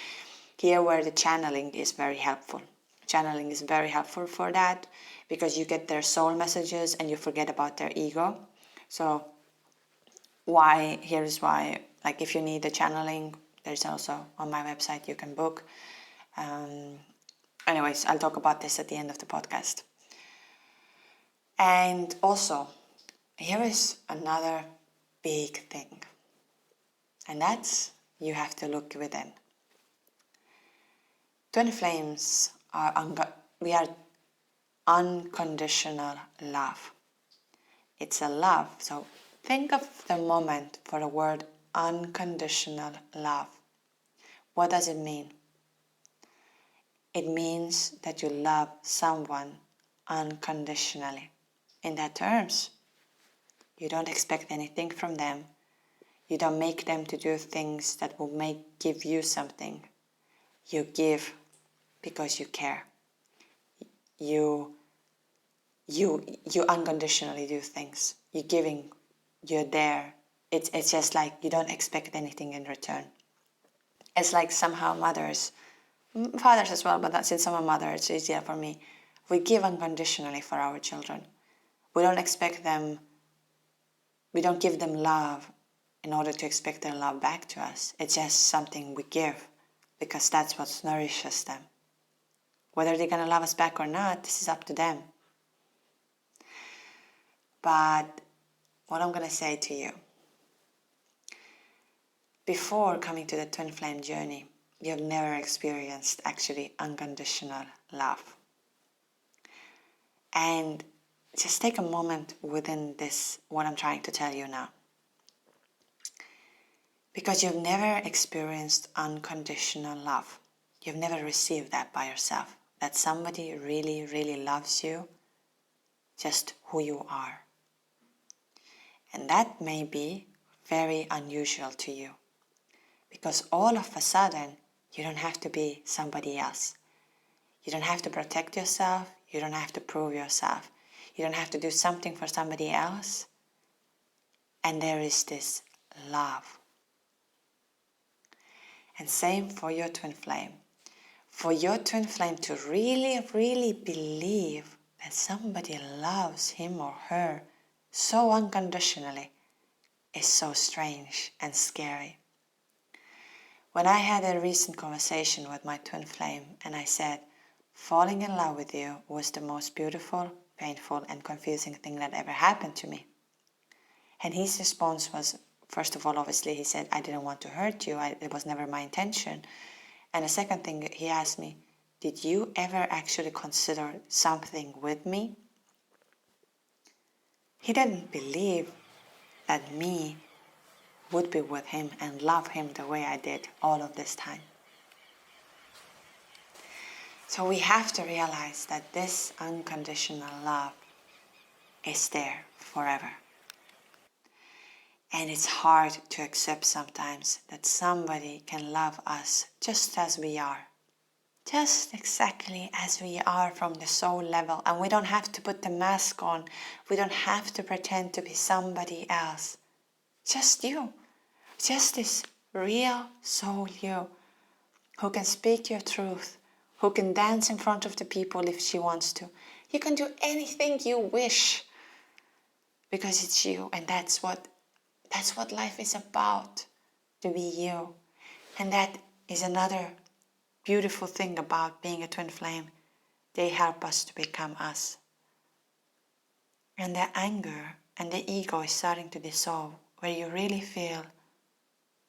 Here where the channeling is very helpful. Channeling is very helpful for that because you get their soul messages and you forget about their ego. So here's why, like if you need the channeling, there's also on my website you can book. Anyways, I'll talk about this at the end of the podcast. And also, here is another big thing. And that's you have to look within. Twin flames we are unconditional love. It's a love. So think of the moment for the word unconditional love. What does it mean? It means that you love someone unconditionally. In that terms, you don't expect anything from them. You don't make them to do things that will give you something. You give because you care. You unconditionally do things. You're giving, you're there. It's just like you don't expect anything in return. It's like somehow fathers as well, but since I'm a mother, it's easier for me. We give unconditionally for our children. We don't expect them, we don't give them love in order to expect their love back to us. It's just something we give because that's what nourishes them. Whether they're going to love us back or not, this is up to them. But what I'm going to say to you, before coming to the twin flame journey, you've never experienced actually unconditional love. And just take a moment within this, what I'm trying to tell you now. Because you've never experienced unconditional love. You've never received that by yourself. That somebody really, really loves you, just who you are. And that may be very unusual to you. Because all of a sudden, you don't have to be somebody else. You don't have to protect yourself. You don't have to prove yourself. You don't have to do something for somebody else. And there is this love. And same for your twin flame. For your twin flame to really, really believe that somebody loves him or her so unconditionally is so strange and scary. When I had a recent conversation with my twin flame and I said, falling in love with you was the most beautiful, painful and confusing thing that ever happened to me. And his response was, first of all, obviously he said, I didn't want to hurt you. It was never my intention. And the second thing he asked me, did you ever actually consider something with me? He didn't believe that me would be with him and love him the way I did all of this time. So we have to realize that this unconditional love is there forever. And it's hard to accept sometimes that somebody can love us just as we are. Just exactly as we are from the soul level. And we don't have to put the mask on. We don't have to pretend to be somebody else. Just you. Just this real soul you. Who can speak your truth. Who can dance in front of the people if she wants to. You can do anything you wish. Because it's you. And that's what life is about. To be you. And that is another beautiful thing about being a twin flame. They help us to become us. And the anger and the ego is starting to dissolve, where you really feel,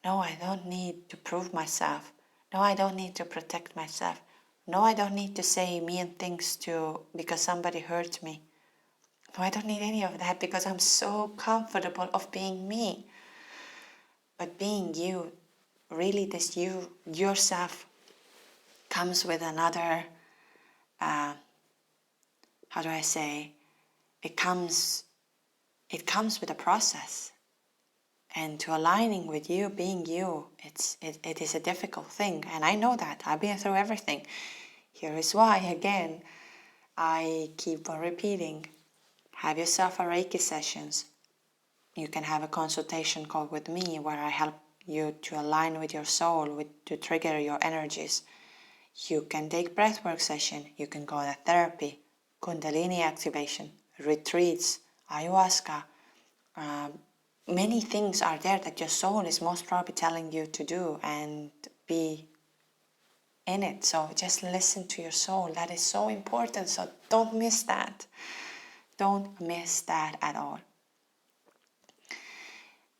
no, I don't need to prove myself. No, I don't need to protect myself. No, I don't need to say mean things because somebody hurt me. No, I don't need any of that because I'm so comfortable of being me. But being you, really this you, yourself, comes with another, how do I say, it comes with a process. And to aligning with you, being you, it is a difficult thing. And I know that. I've been through everything. Here is why, again, I keep on repeating. Have yourself a Reiki sessions. You can have a consultation call with me where I help you to align with your soul, to trigger your energies. You can take breathwork session. You can go to therapy, Kundalini activation, retreats, ayahuasca. Many things are there that your soul is most probably telling you to do and be in it. So just listen to your soul. That is so important. So don't miss that. Don't miss that at all.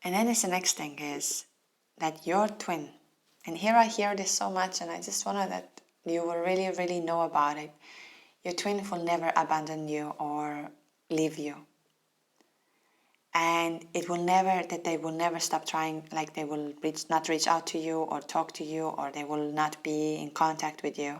And then the next thing is that your twin, and here I hear this so much, and I just want that you will really, really know about it. Your twin will never abandon you or leave you. And they will never stop trying, like they will not reach out to you or talk to you, or they will not be in contact with you.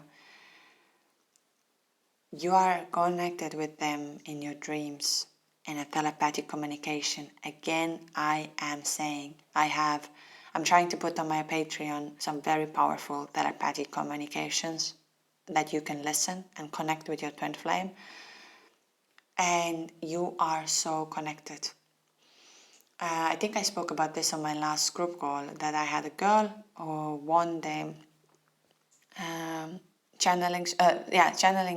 You are connected with them in your dreams, in a telepathic communication. Again, I am saying, I'm trying to put on my Patreon some very powerful telepathic communications that you can listen and connect with your twin flame. And you are so connected. I think I spoke about this on my last group call, that I had a girl who won the channeling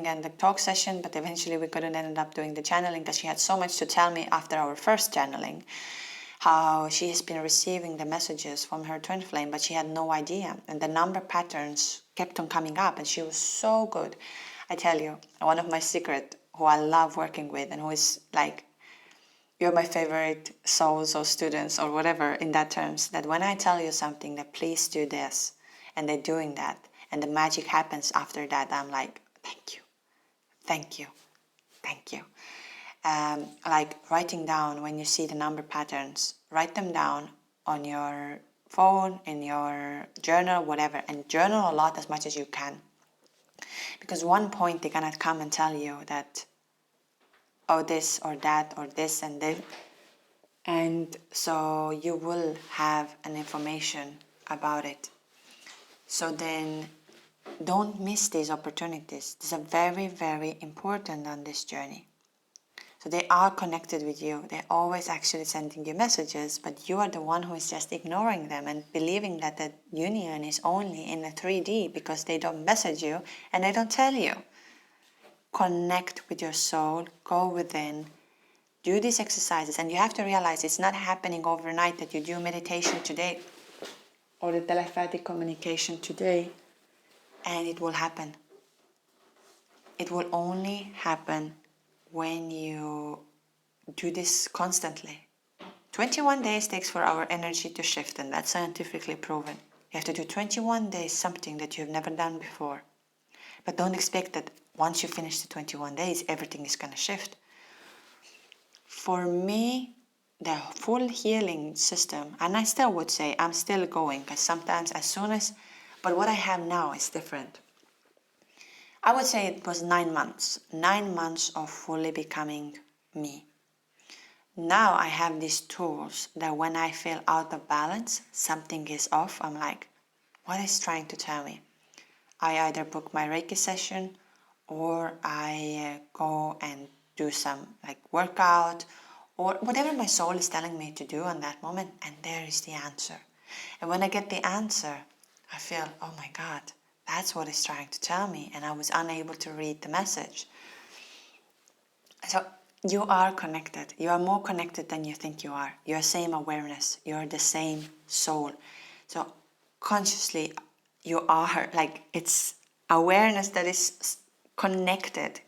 and the talk session, but eventually we couldn't end up doing the channeling because she had so much to tell me after our first channeling, how she has been receiving the messages from her twin flame, but she had no idea, and the number patterns kept on coming up, and she was so good. I tell you, one of my secret, who I love working with, and who is like, you're my favorite souls or students or whatever in that terms, that when I tell you something, that please do this, and they're doing that, and the magic happens after that, I'm like, thank you, thank you, thank you. Like writing down, when you see the number patterns, write them down on your phone, in your journal, whatever, and journal a lot, as much as you can. Because one point they're gonna come and tell you that, oh, this or that or this and this. And so you will have an information about it. So then don't miss these opportunities. These are very, very important on this journey. So they are connected with you. They're always actually sending you messages, but you are the one who is just ignoring them and believing that the union is only in a 3D because they don't message you and they don't tell you. Connect with your soul, go within, do these exercises, and you have to realize it's not happening overnight, that you do meditation today or the telepathic communication today and it will happen. It will only happen when you do this constantly. 21 days takes for our energy to shift, and that's scientifically proven. You have to do 21 days something that you've never done before. But don't expect that once you finish the 21 days, everything is going to shift. For me, the full healing system, and I still would say I'm still going, because sometimes but what I have now is different. I would say it was 9 months, 9 months of fully becoming me. Now I have these tools that when I feel out of balance, something is off, I'm like, what is trying to tell me? I either book my Reiki session or I go and do some like workout or whatever my soul is telling me to do on that moment, and there is the answer. And when I get the answer, I feel, oh my God, that's what it's trying to tell me, and I was unable to read the message. So you are connected. You are more connected than you think you are. You're same awareness. You're the same soul. So consciously, you are like, it's awareness that is connected.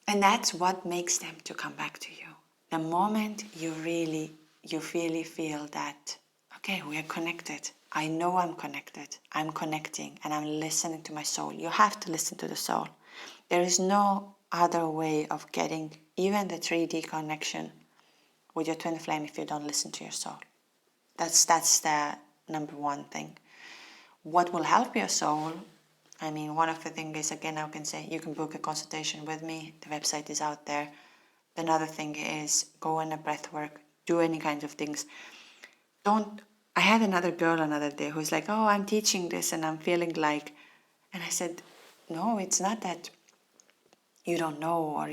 And that's what makes them to come back to you. The moment you really feel that, okay, we are connected. I know I'm connected. I'm connecting and I'm listening to my soul. You have to listen to the soul. There is no other way of getting even the 3D connection with your twin flame if you don't listen to your soul. That's the number one thing. What will help your soul? I mean, one of the things is, again, I can say you can book a consultation with me. The website is out there. Another thing is go in a breath work, do any kinds of things. I had another girl another day who's like, oh, I'm teaching this and I'm feeling like, and I said, no, it's not that you don't know or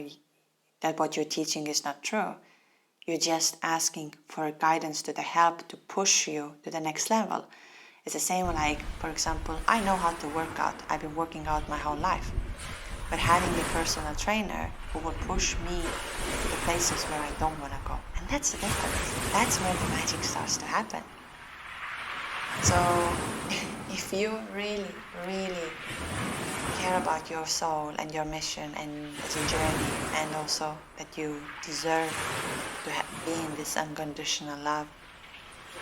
that what you're teaching is not true. You're just asking for guidance to the help to push you to the next level. It's the same like, for example, I know how to work out. I've been working out my whole life. But having a personal trainer who will push me to the places where I don't want to go. And that's the difference. That's where the magic starts to happen. So if you really, really care about your soul and your mission and the journey, and also that you deserve to be in this unconditional love,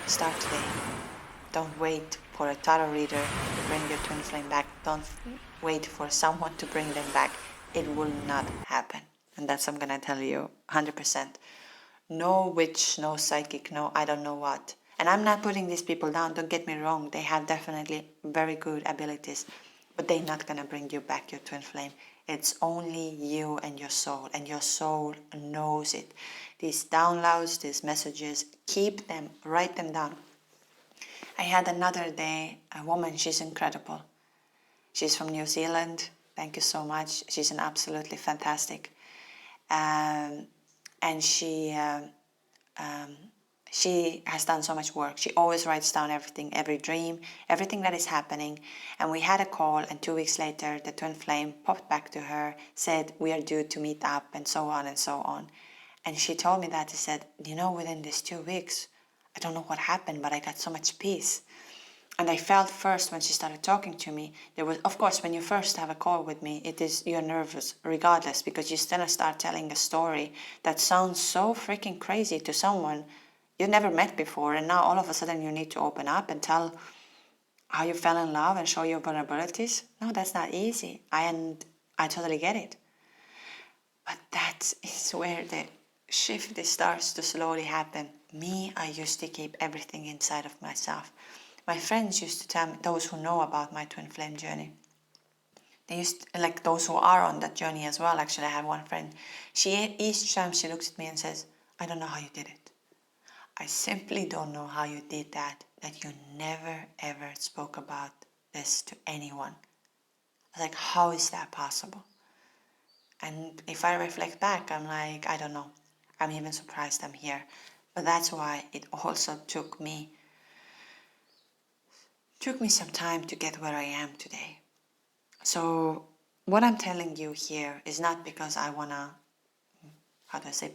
start today. Don't wait for a tarot reader to bring your twin flame back. Don't wait for someone to bring them back. It will not happen. And that's what I'm going to tell you 100%. No witch, no psychic, no I don't know what. And I'm not putting these people down, don't get me wrong. They have definitely very good abilities, but they're not going to bring you back your twin flame. It's only you and your soul knows it. These downloads, these messages, keep them, write them down. I had another day, a woman, she's incredible. She's from New Zealand. Thank you so much. She's an absolutely fantastic. And she has done so much work. She always writes down everything, every dream, everything that is happening. And we had a call, and 2 weeks later, the twin flame popped back to her, said, we are due to meet up, and so on and so on. And she told me that, she said, within these 2 weeks, I don't know what happened, but I got so much peace. And I felt first when she started talking to me, there was, of course, when you first have a call with me, you're nervous regardless, because you still start telling a story that sounds so freaking crazy to someone you've never met before. And now all of a sudden you need to open up and tell how you fell in love and show your vulnerabilities. No, that's not easy. And I totally get it. But that is where the shift starts to slowly happen. Me, I used to keep everything inside of myself. My friends used to tell me, those who know about my twin flame journey, they used to, like those who are on that journey as well. Actually, I have one friend. Each time she looks at me and says, I don't know how you did it. I simply don't know how you did that you never ever spoke about this to anyone. I was like, how is that possible? And if I reflect back, I'm like, I don't know. I'm even surprised I'm here. But that's why it also took me some time to get where I am today. So what I'm telling you here is not because I want to,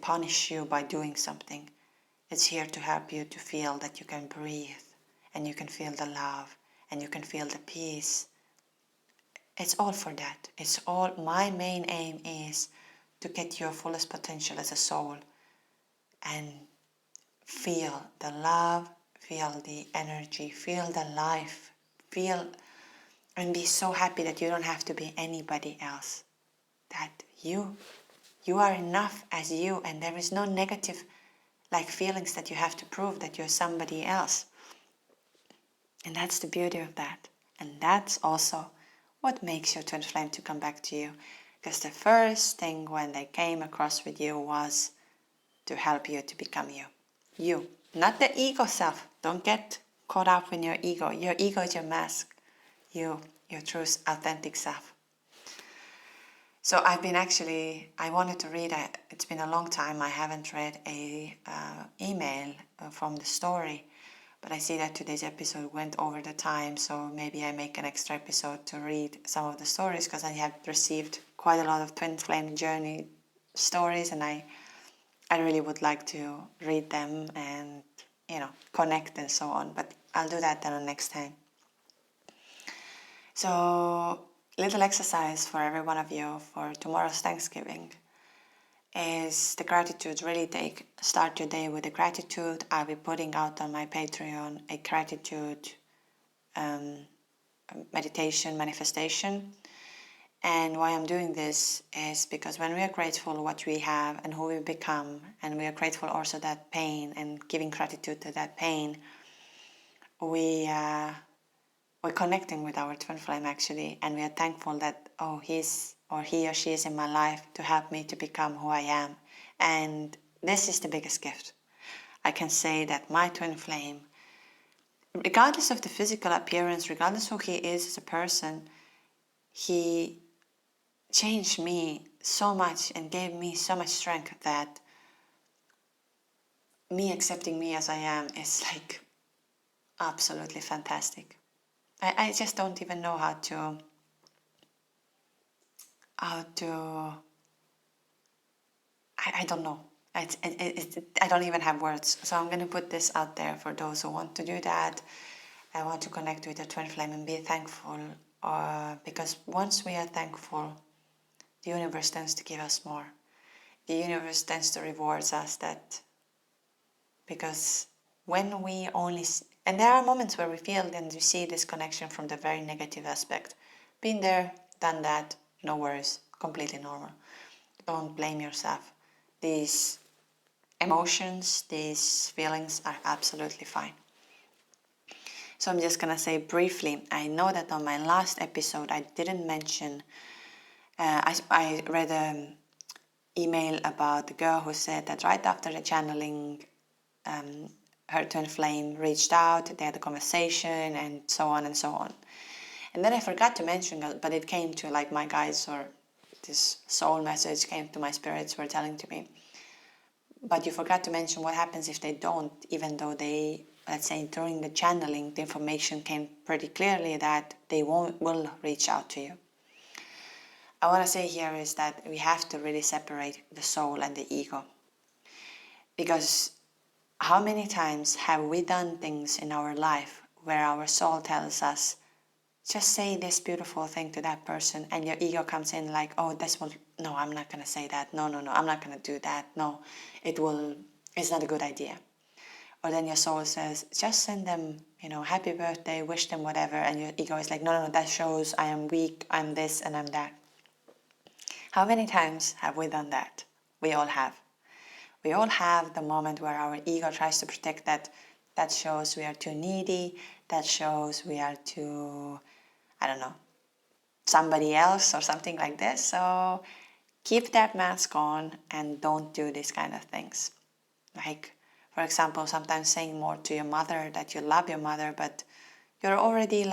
punish you by doing something. It's here to help you to feel that you can breathe and you can feel the love and you can feel the peace. It's all for that. It's all, my main aim is to get your fullest potential as a soul and feel the love, feel the energy, feel the life, feel And be so happy that you don't have to be anybody else. That you are enough as you, and there is no negative feelings that you have to prove that you're somebody else. And that's the beauty of that. And that's also what makes your twin flame to come back to you. Because the first thing when they came across with you was to help you to become you. You, not the ego self. Don't get caught up in your ego. Your ego is your mask. You, your true authentic self. So I wanted to read it. It's been a long time. I haven't read a email from the story, but I see that today's episode went over the time, so maybe I make an extra episode to read some of the stories, because I have received quite a lot of twin flame journey stories, and I really would like to read them and, connect and so on, but I'll do that then next time. So, little exercise for every one of you for tomorrow's Thanksgiving is the gratitude. Really start your day with the gratitude. I'll be putting out on my Patreon a gratitude meditation manifestation. And why I'm doing this is because when we are grateful for what we have and who we become, and we are grateful also that pain and giving gratitude to that pain, we're connecting with our twin flame actually, and we are thankful that, he or she is in my life to help me to become who I am. And this is the biggest gift. I can say that my twin flame, regardless of the physical appearance, regardless who he is as a person, he changed me so much and gave me so much strength that me accepting me as I am is absolutely fantastic. I just don't even know how to I don't know. I don't even have words. So I'm going to put this out there for those who want to do that. I want to connect with the twin flame and be thankful. Because once we are thankful, the universe tends to give us more. The universe tends to reward us that. Because when we only... And there are moments where we feel and we see this connection from the very negative aspect. Been there, done that, no worries, completely normal. Don't blame yourself. These emotions, these feelings are absolutely fine. So I'm just going to say briefly, I know that on my last episode I didn't mention, I read an email about the girl who said that right after the channeling, her twin flame reached out, they had a conversation, and so on and so on. And then I forgot to mention, but it came to my guides, or this soul message came to my spirits were telling to me. But you forgot to mention what happens if they don't, even though they, let's say during the channeling, the information came pretty clearly that they will reach out to you. I want to say here is that we have to really separate the soul and the ego. Because how many times have we done things in our life where our soul tells us, just say this beautiful thing to that person, and your ego comes in no, I'm not going to say that. No, I'm not going to do that. No, it's not a good idea. Or then your soul says, just send them, happy birthday, wish them whatever. And your ego is like, no, that shows I am weak, I'm this and I'm that. How many times have we done that? We all have. We all have the moment where our ego tries to protect that. That shows we are too needy. That shows we are too, somebody else or something like this. So keep that mask on and don't do these kind of things. For example, sometimes saying more to your mother that you love your mother, but you're already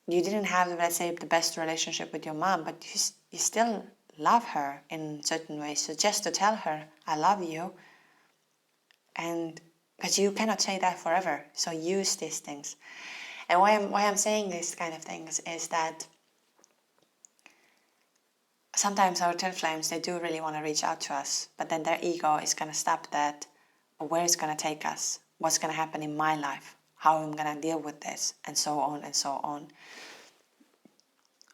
you didn't have, let's say, the best relationship with your mom, but you still love her in certain ways. So just to tell her, I love you, because you cannot say that forever. So use these things. And why I'm saying these kind of things is that sometimes our twin flames, they do really want to reach out to us, but then their ego is going to stop that. Where it's going to take us, what's going to happen in my life, how I'm going to deal with this, and so on and so on.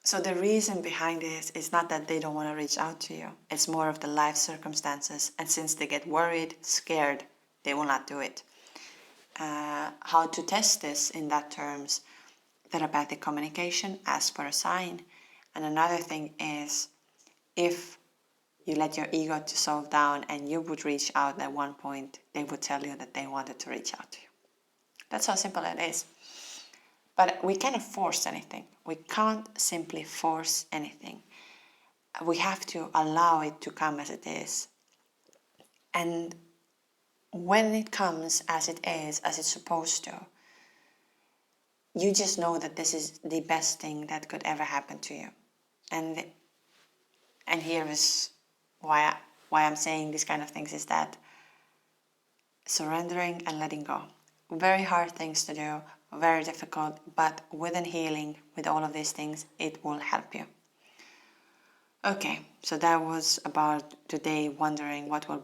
So the reason behind this is not that they don't want to reach out to you. It's more of the life circumstances. And since they get worried, scared, they will not do it. How to test this in that terms? telepathic communication, ask for a sign. And another thing is, if you let your ego dissolve down and you would reach out at one point, they would tell you that they wanted to reach out to you. That's how simple it is. But we cannot force anything. We can't simply force anything. We have to allow it to come as it is. And when it comes as it is, as it's supposed to, you just know that this is the best thing that could ever happen to you. And here is why I'm saying these kind of things, is that surrendering and letting go. Very hard things to do, very difficult, but within healing, with all of these things, it will help you. Okay, so that was about today, wondering what will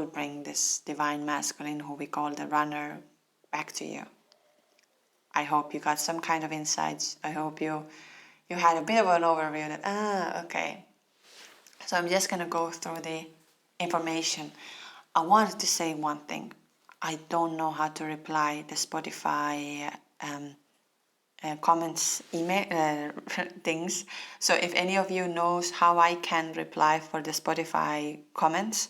bring this divine masculine, who we call the runner, back to you. I hope you got some kind of insights. I hope you had a bit of an overview that, okay. So I'm just going to go through the information. I wanted to say one thing. I don't know how to reply the Spotify comments, email things. So if any of you knows how I can reply for the Spotify comments,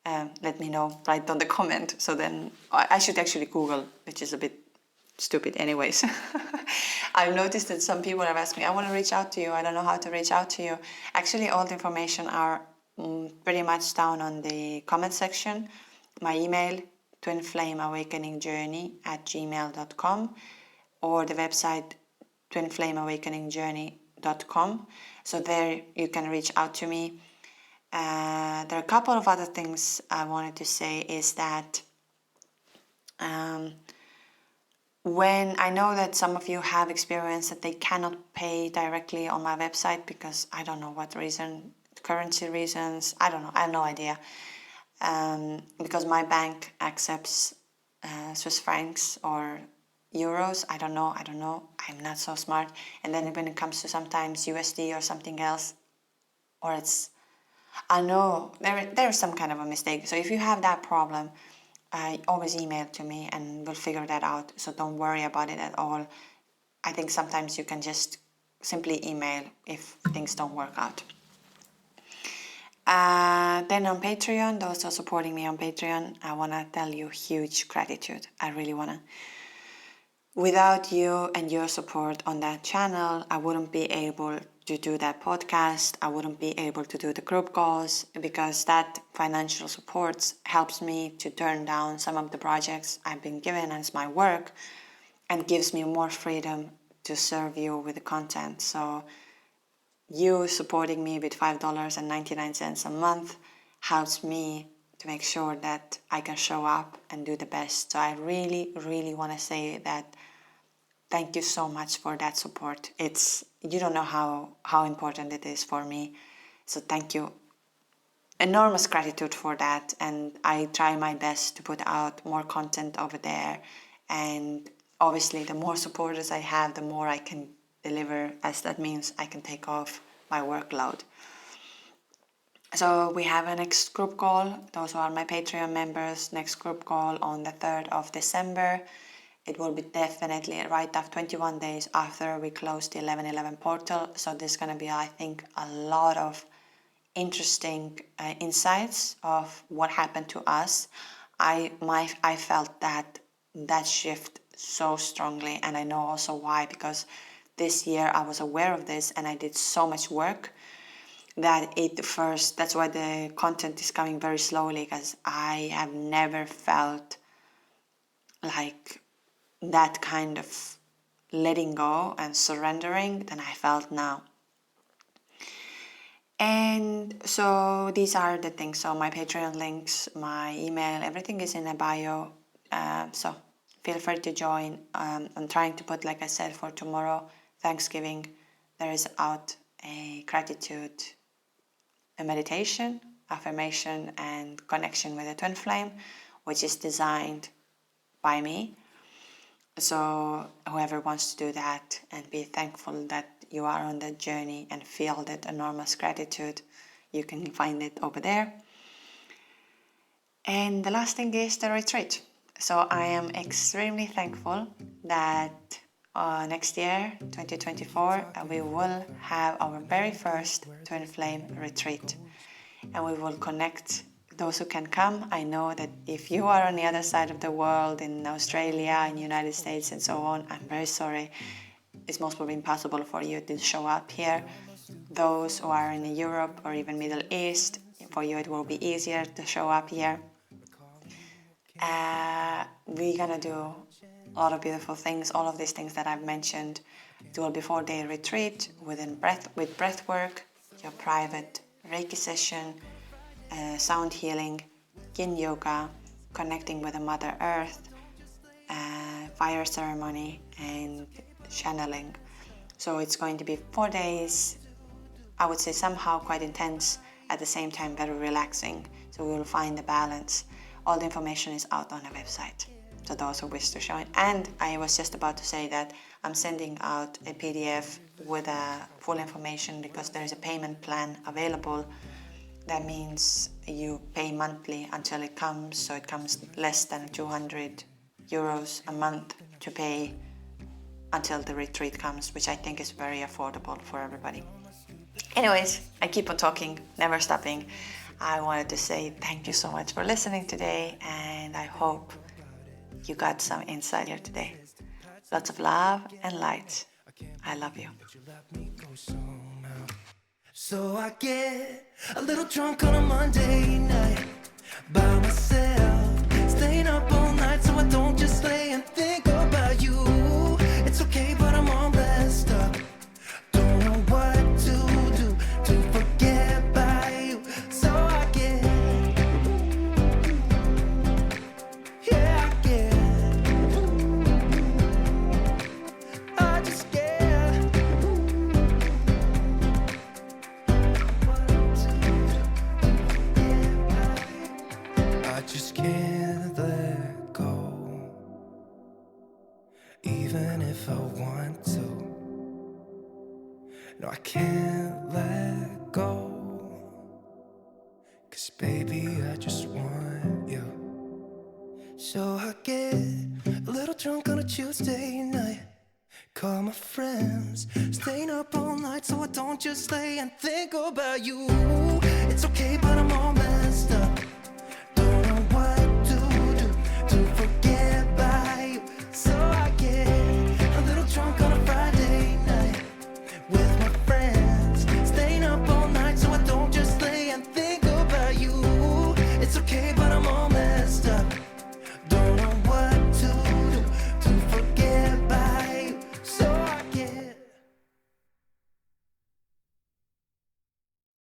let me know. Write down the comment. So then I should actually Google, which is a bit stupid anyways. I've noticed that some people have asked me, I want to reach out to you, I don't know how to reach out to you. Actually, all the information are pretty much down on the comment section. My email, twinflameawakeningjourney@gmail.com, or the website twinflameawakeningjourney.com. So there you can reach out to me. There are a couple of other things I wanted to say, is that when I know that some of you have experienced that they cannot pay directly on my website because I don't know what reason, currency reasons, I don't know, I have no idea. Because my bank accepts Swiss francs or euros, I don't know, I'm not so smart. And then when it comes to sometimes USD or something else, or it's, I know there is some kind of a mistake. So if you have that problem, always email to me and we'll figure that out. So don't worry about it at all. I think sometimes you can just simply email if things don't work out. Then on Patreon, those who are supporting me on Patreon, I want to tell you huge gratitude. I really want to. Without you and your support on that channel, I wouldn't be able to do that podcast. I wouldn't be able to do the group calls, because that financial support helps me to turn down some of the projects I've been given as my work and gives me more freedom to serve you with the content. So you supporting me with $5.99 a month helps me to make sure that I can show up and do the best. So I really, really want to say that thank you so much for that support. You don't know how important it is for me. So thank you. Enormous gratitude for that. And I try my best to put out more content over there. And obviously, the more supporters I have, the more I can deliver, as that means I can take off my workload. So we have a next group call. Those who are my Patreon members, next group call on the 3rd of December. It will be definitely right after 21 days after we close the 11/11 portal. So there's going to be, I think, a lot of interesting insights of what happened to us. I felt that shift so strongly, and I know also why, because this year I was aware of this and I did so much work that that's why the content is coming very slowly, because I have never felt like that kind of letting go and surrendering than I felt now. And so these are the things. So my Patreon links, my email, everything is in a bio. So feel free to join. I'm trying to put, like I said, for tomorrow, Thanksgiving, there is out a gratitude, a meditation, affirmation, and connection with the twin flame, which is designed by me. So whoever wants to do that and be thankful that you are on that journey and feel that enormous gratitude, you can find it over there. And the last thing is the retreat. So I am extremely thankful that next year, 2024, we will have our very first Twin Flame retreat. And we will connect those who can come. I know that if you are on the other side of the world, in Australia, in the United States, and so on, I'm very sorry. It's most probably impossible for you to show up here. Those who are in Europe or even Middle East, for you it will be easier to show up here. We're gonna do a lot of beautiful things, all of these things that I've mentioned. Do a 4-day retreat with breath work, your private Reiki session, sound healing, yin yoga, connecting with the Mother Earth, fire ceremony, and channeling. So it's going to be 4 days, I would say somehow quite intense, at the same time very relaxing. So we will find the balance. All the information is out on the website, so those who wish to join. And I was just about to say that I'm sending out a PDF with full information, because there is a payment plan available. That means you pay monthly until it comes, so it comes less than 200 euros a month to pay until the retreat comes, which I think is very affordable for everybody. Anyways, I keep on talking, never stopping. I wanted to say thank you so much for listening today, and I hope you got some insight here today. Lots of love and light. I love you. So I get a little drunk on a Monday night by myself, staying up all night so I don't just lay and think about you. It's okay, but I'm all messed up. Don't know what to do to forget about you. So I get, yeah, I get, I just get I just can't let go, even if I want to. No, I can't let go, 'cause baby, I just want you. So I get a little drunk on a Tuesday night, call my friends, staying up all night so I don't just lay and think about you. It's okay, but I'm all mad.